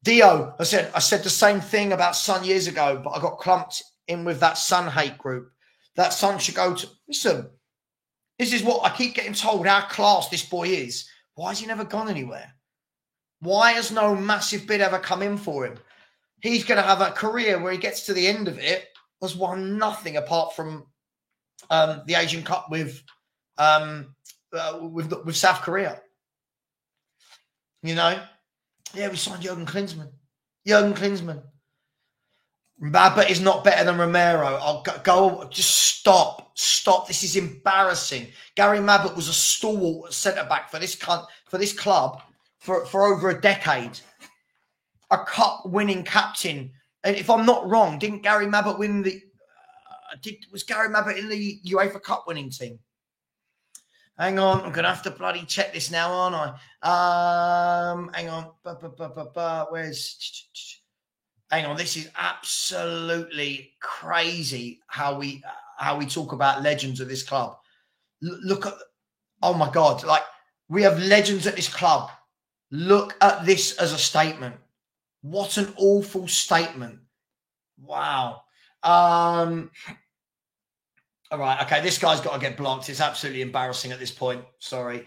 Dio, I said the same thing about Son years ago, but I got clumped in with that Son hate group. That Son should go to... Listen, this is what I keep getting told, how class this boy is. Why has he never gone anywhere? Why has no massive bid ever come in for him? He's going to have a career where he gets to the end of it, has won nothing apart from the Asian Cup with South Korea. You know? Yeah, we signed Jurgen Klinsmann. Mabbutt is not better than Romero. I'll go. Just stop. This is embarrassing. Gary Mabbutt was a stalwart centre-back for this club for over a decade. A cup-winning captain. And if I'm not wrong, didn't Gary Mabbutt win the... was Gary Mabbutt in the UEFA Cup winning team? Hang on, I'm going to have to bloody check this now, aren't I? Hang on. Where's... Hang on, this is absolutely crazy how we talk about legends of this club. Look at... Oh, my God. Like, we have legends at this club. Look at this as a statement. What an awful statement. Wow. All right. Okay. This guy's got to get blocked. It's absolutely embarrassing at this point. Sorry.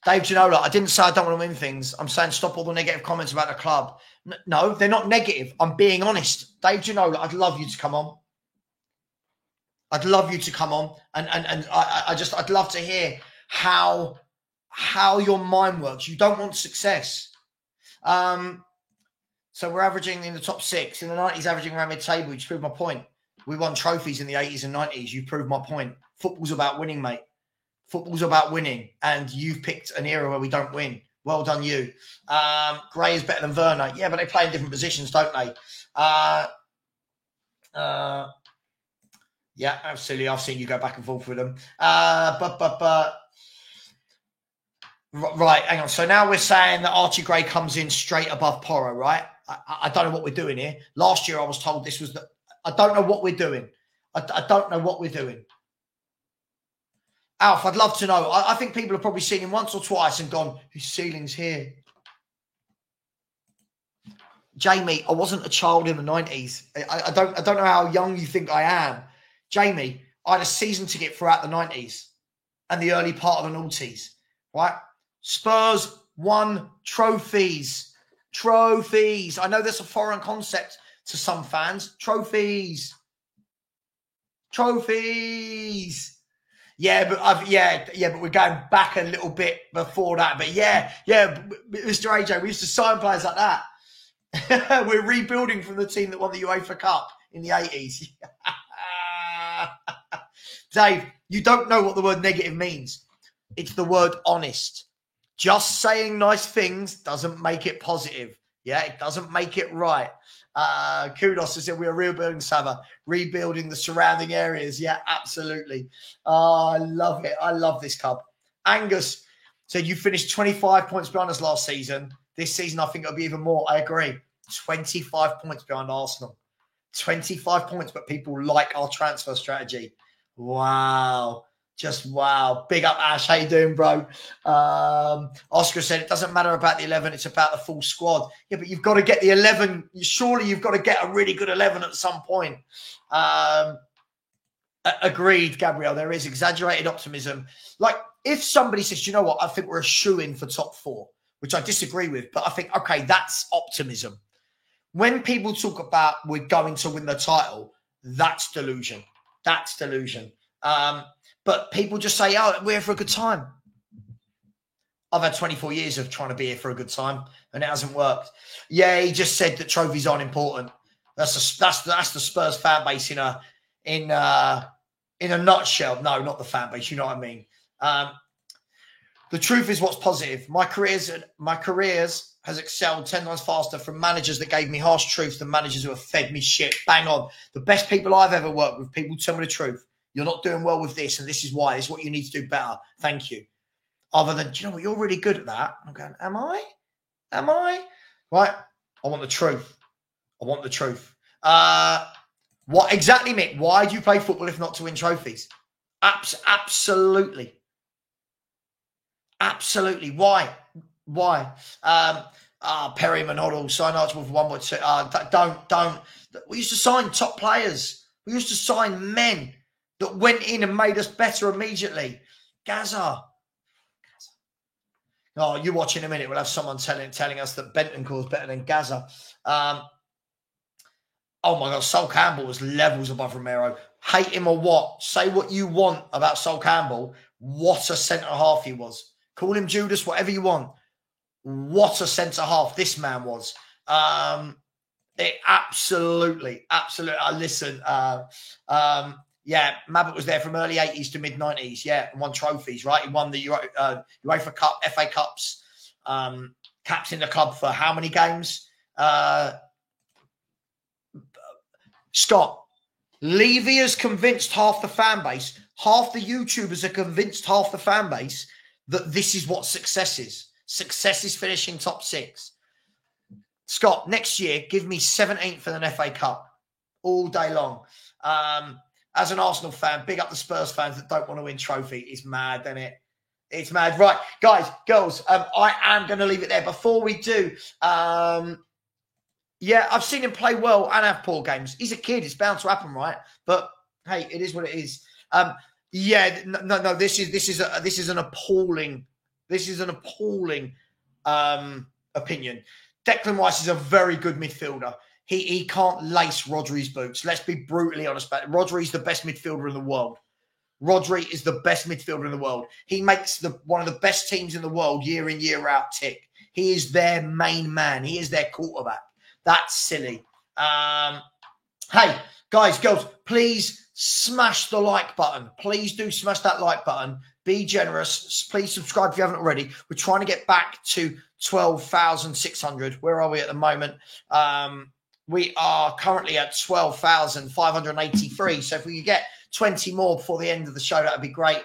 Dave Ginola, I didn't say I don't want to win things. I'm saying stop all the negative comments about the club. No, they're not negative. I'm being honest. Dave Ginola, I'd love you to come on. I'd love you to come on. And I'd love to hear how your mind works. You don't want success. So we're averaging in the top 6. In the 90s, averaging around mid-table. You just proved my point. We won trophies in the 80s and 90s. You proved my point. Football's about winning, mate. Football's about winning. And you've picked an era where we don't win. Well done, you. Gray is better than Werner. Yeah, but they play in different positions, don't they? Yeah, absolutely. I've seen you go back and forth with them. Right, hang on. So now we're saying that Archie Gray comes in straight above Porro, right? I don't know what we're doing here. Last year I was told this was the... I don't know what we're doing. I don't know what we're doing. Alf, I'd love to know. I think people have probably seen him once or twice and gone, his ceiling's here. Jamie, I wasn't a child in the 90s. I don't know how young you think I am. Jamie, I had a season ticket throughout the 90s and the early part of the noughties, right? Spurs won trophies. Trophies. I know that's a foreign concept to some fans. Trophies. Trophies. Yeah, but but we're going back a little bit before that. But yeah, Mr. AJ, we used to sign players like that. We're rebuilding from the team that won the UEFA Cup in the 80s. Dave, you don't know what the word negative means. It's the word honest. Just saying nice things doesn't make it positive. Yeah, it doesn't make it right. Kudos, I said we are rebuilding Sava, rebuilding the surrounding areas. Yeah, absolutely. I love it. I love this club. Angus said you finished 25 points behind us last season. This season, I think it'll be even more. I agree. 25 points behind Arsenal. 25 points, but people like our transfer strategy. Wow. Just wow. Big up, Ash. How you doing, bro? Oscar said it doesn't matter about the 11. It's about the full squad. Yeah, but you've got to get the 11. Surely you've got to get a really good 11 at some point. Agreed, Gabriel. There is exaggerated optimism. Like if somebody says, you know what, I think we're a shoo-in for top 4, which I disagree with, but I think, okay, that's optimism. When people talk about we're going to win the title, that's delusion. That's delusion. But people just say, oh, we're here for a good time. I've had 24 years of trying to be here for a good time, and it hasn't worked. Yeah, he just said that trophies aren't important. That's the Spurs fan base in a nutshell. No, not the fan base. You know what I mean. The truth is what's positive. My careers has excelled 10 times faster from managers that gave me harsh truths than managers who have fed me shit. Bang on. The best people I've ever worked with, people tell me the truth. You're not doing well with this, and this is why. This is what you need to do better. Thank you. Other than, do you know what? You're really good at that. I'm going, am I? Am I? Right? I want the truth. I want the truth. What exactly, Mick? Why do you play football if not to win trophies? Absolutely. Absolutely. Why? Perry Manodal, sign Archibald for 1.2. Don't. We used to sign top players. We used to sign men that went in and made us better immediately. Gaza. Oh, you watch in a minute. We'll have someone telling us that Bentancur is better than Gaza. Oh my God, Sol Campbell was levels above Romero. Hate him or what? Say what you want about Sol Campbell. What a centre half he was. Call him Judas, whatever you want. What a centre half this man was. Absolutely. Listen, Mabbott was there from early 80s to mid 90s. Yeah, and won trophies, right? He won the UEFA Cup, FA Cups, captained the club for how many games? Scott, Levy has convinced half the fan base, half the YouTubers are convinced half the fan base that this is what success is. Success is finishing top 6. Scott, next year, give me 17th for an FA Cup all day long. As an Arsenal fan, big up the Spurs fans that don't want to win trophy. It's mad, isn't it? It's mad. Right, guys, girls, I am going to leave it there. Before we do, I've seen him play well and have poor games. He's a kid. It's bound to happen, right? But, hey, it is what it is. This is an appalling opinion. Declan Rice is a very good midfielder. He can't lace Rodri's boots. Let's be brutally honest about it. Rodri's the best midfielder in the world. Rodri is the best midfielder in the world. He makes one of the best teams in the world year in, year out tick. He is their main man. He is their quarterback. That's silly. Hey, guys, girls, please smash the like button. Please do smash that like button. Be generous. Please subscribe if you haven't already. We're trying to get back to 12,600. Where are we at the moment? We are currently at 12,583. So if we could get 20 more before the end of the show. That'd be great.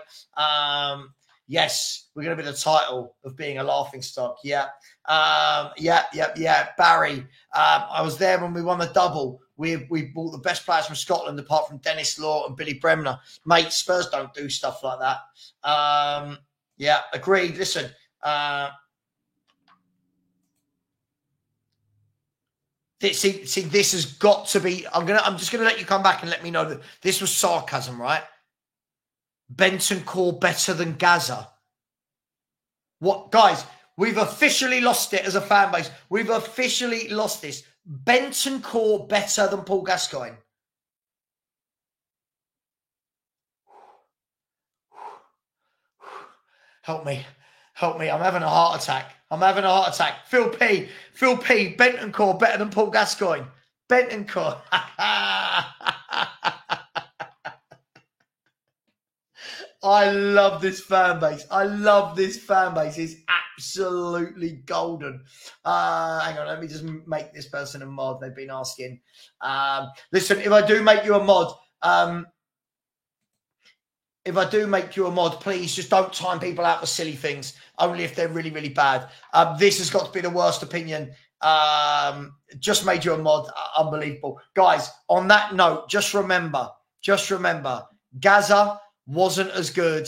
Yes, we're going to be the title of being a laughing stock. Yeah. Barry, I was there when we won the double. We bought the best players from Scotland, apart from Dennis Law and Billy Bremner. Mate, Spurs don't do stuff like that. Yeah, agreed. Listen, see, this has got to be. I'm just gonna let you come back and let me know that this was sarcasm, right? Bentancur better than Gaza. What, guys? We've officially lost it as a fan base. We've officially lost this. Bentancur better than Paul Gascoigne. Help me. Help me. I'm having a heart attack. Phil P. Bentancur better than Paul Gascoigne. Bentancur. I love this fan base. It's absolutely golden. Hang on, let me just make this person a mod. They've been asking. Listen, if I do make you a mod, please just don't time people out for silly things. Only if they're really, really bad. This has got to be the worst opinion. Just made you a mod. Unbelievable. Guys, on that note, just remember, Gaza wasn't as good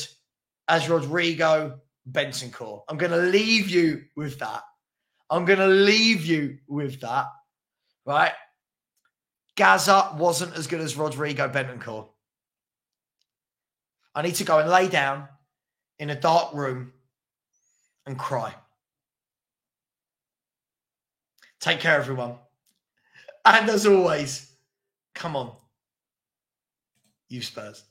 as Rodrigo Bentancur. I'm going to leave you with that. Right? Gaza wasn't as good as Rodrigo Bentancur. I need to go and lay down in a dark room and cry. Take care, everyone. And as always, come on, you Spurs.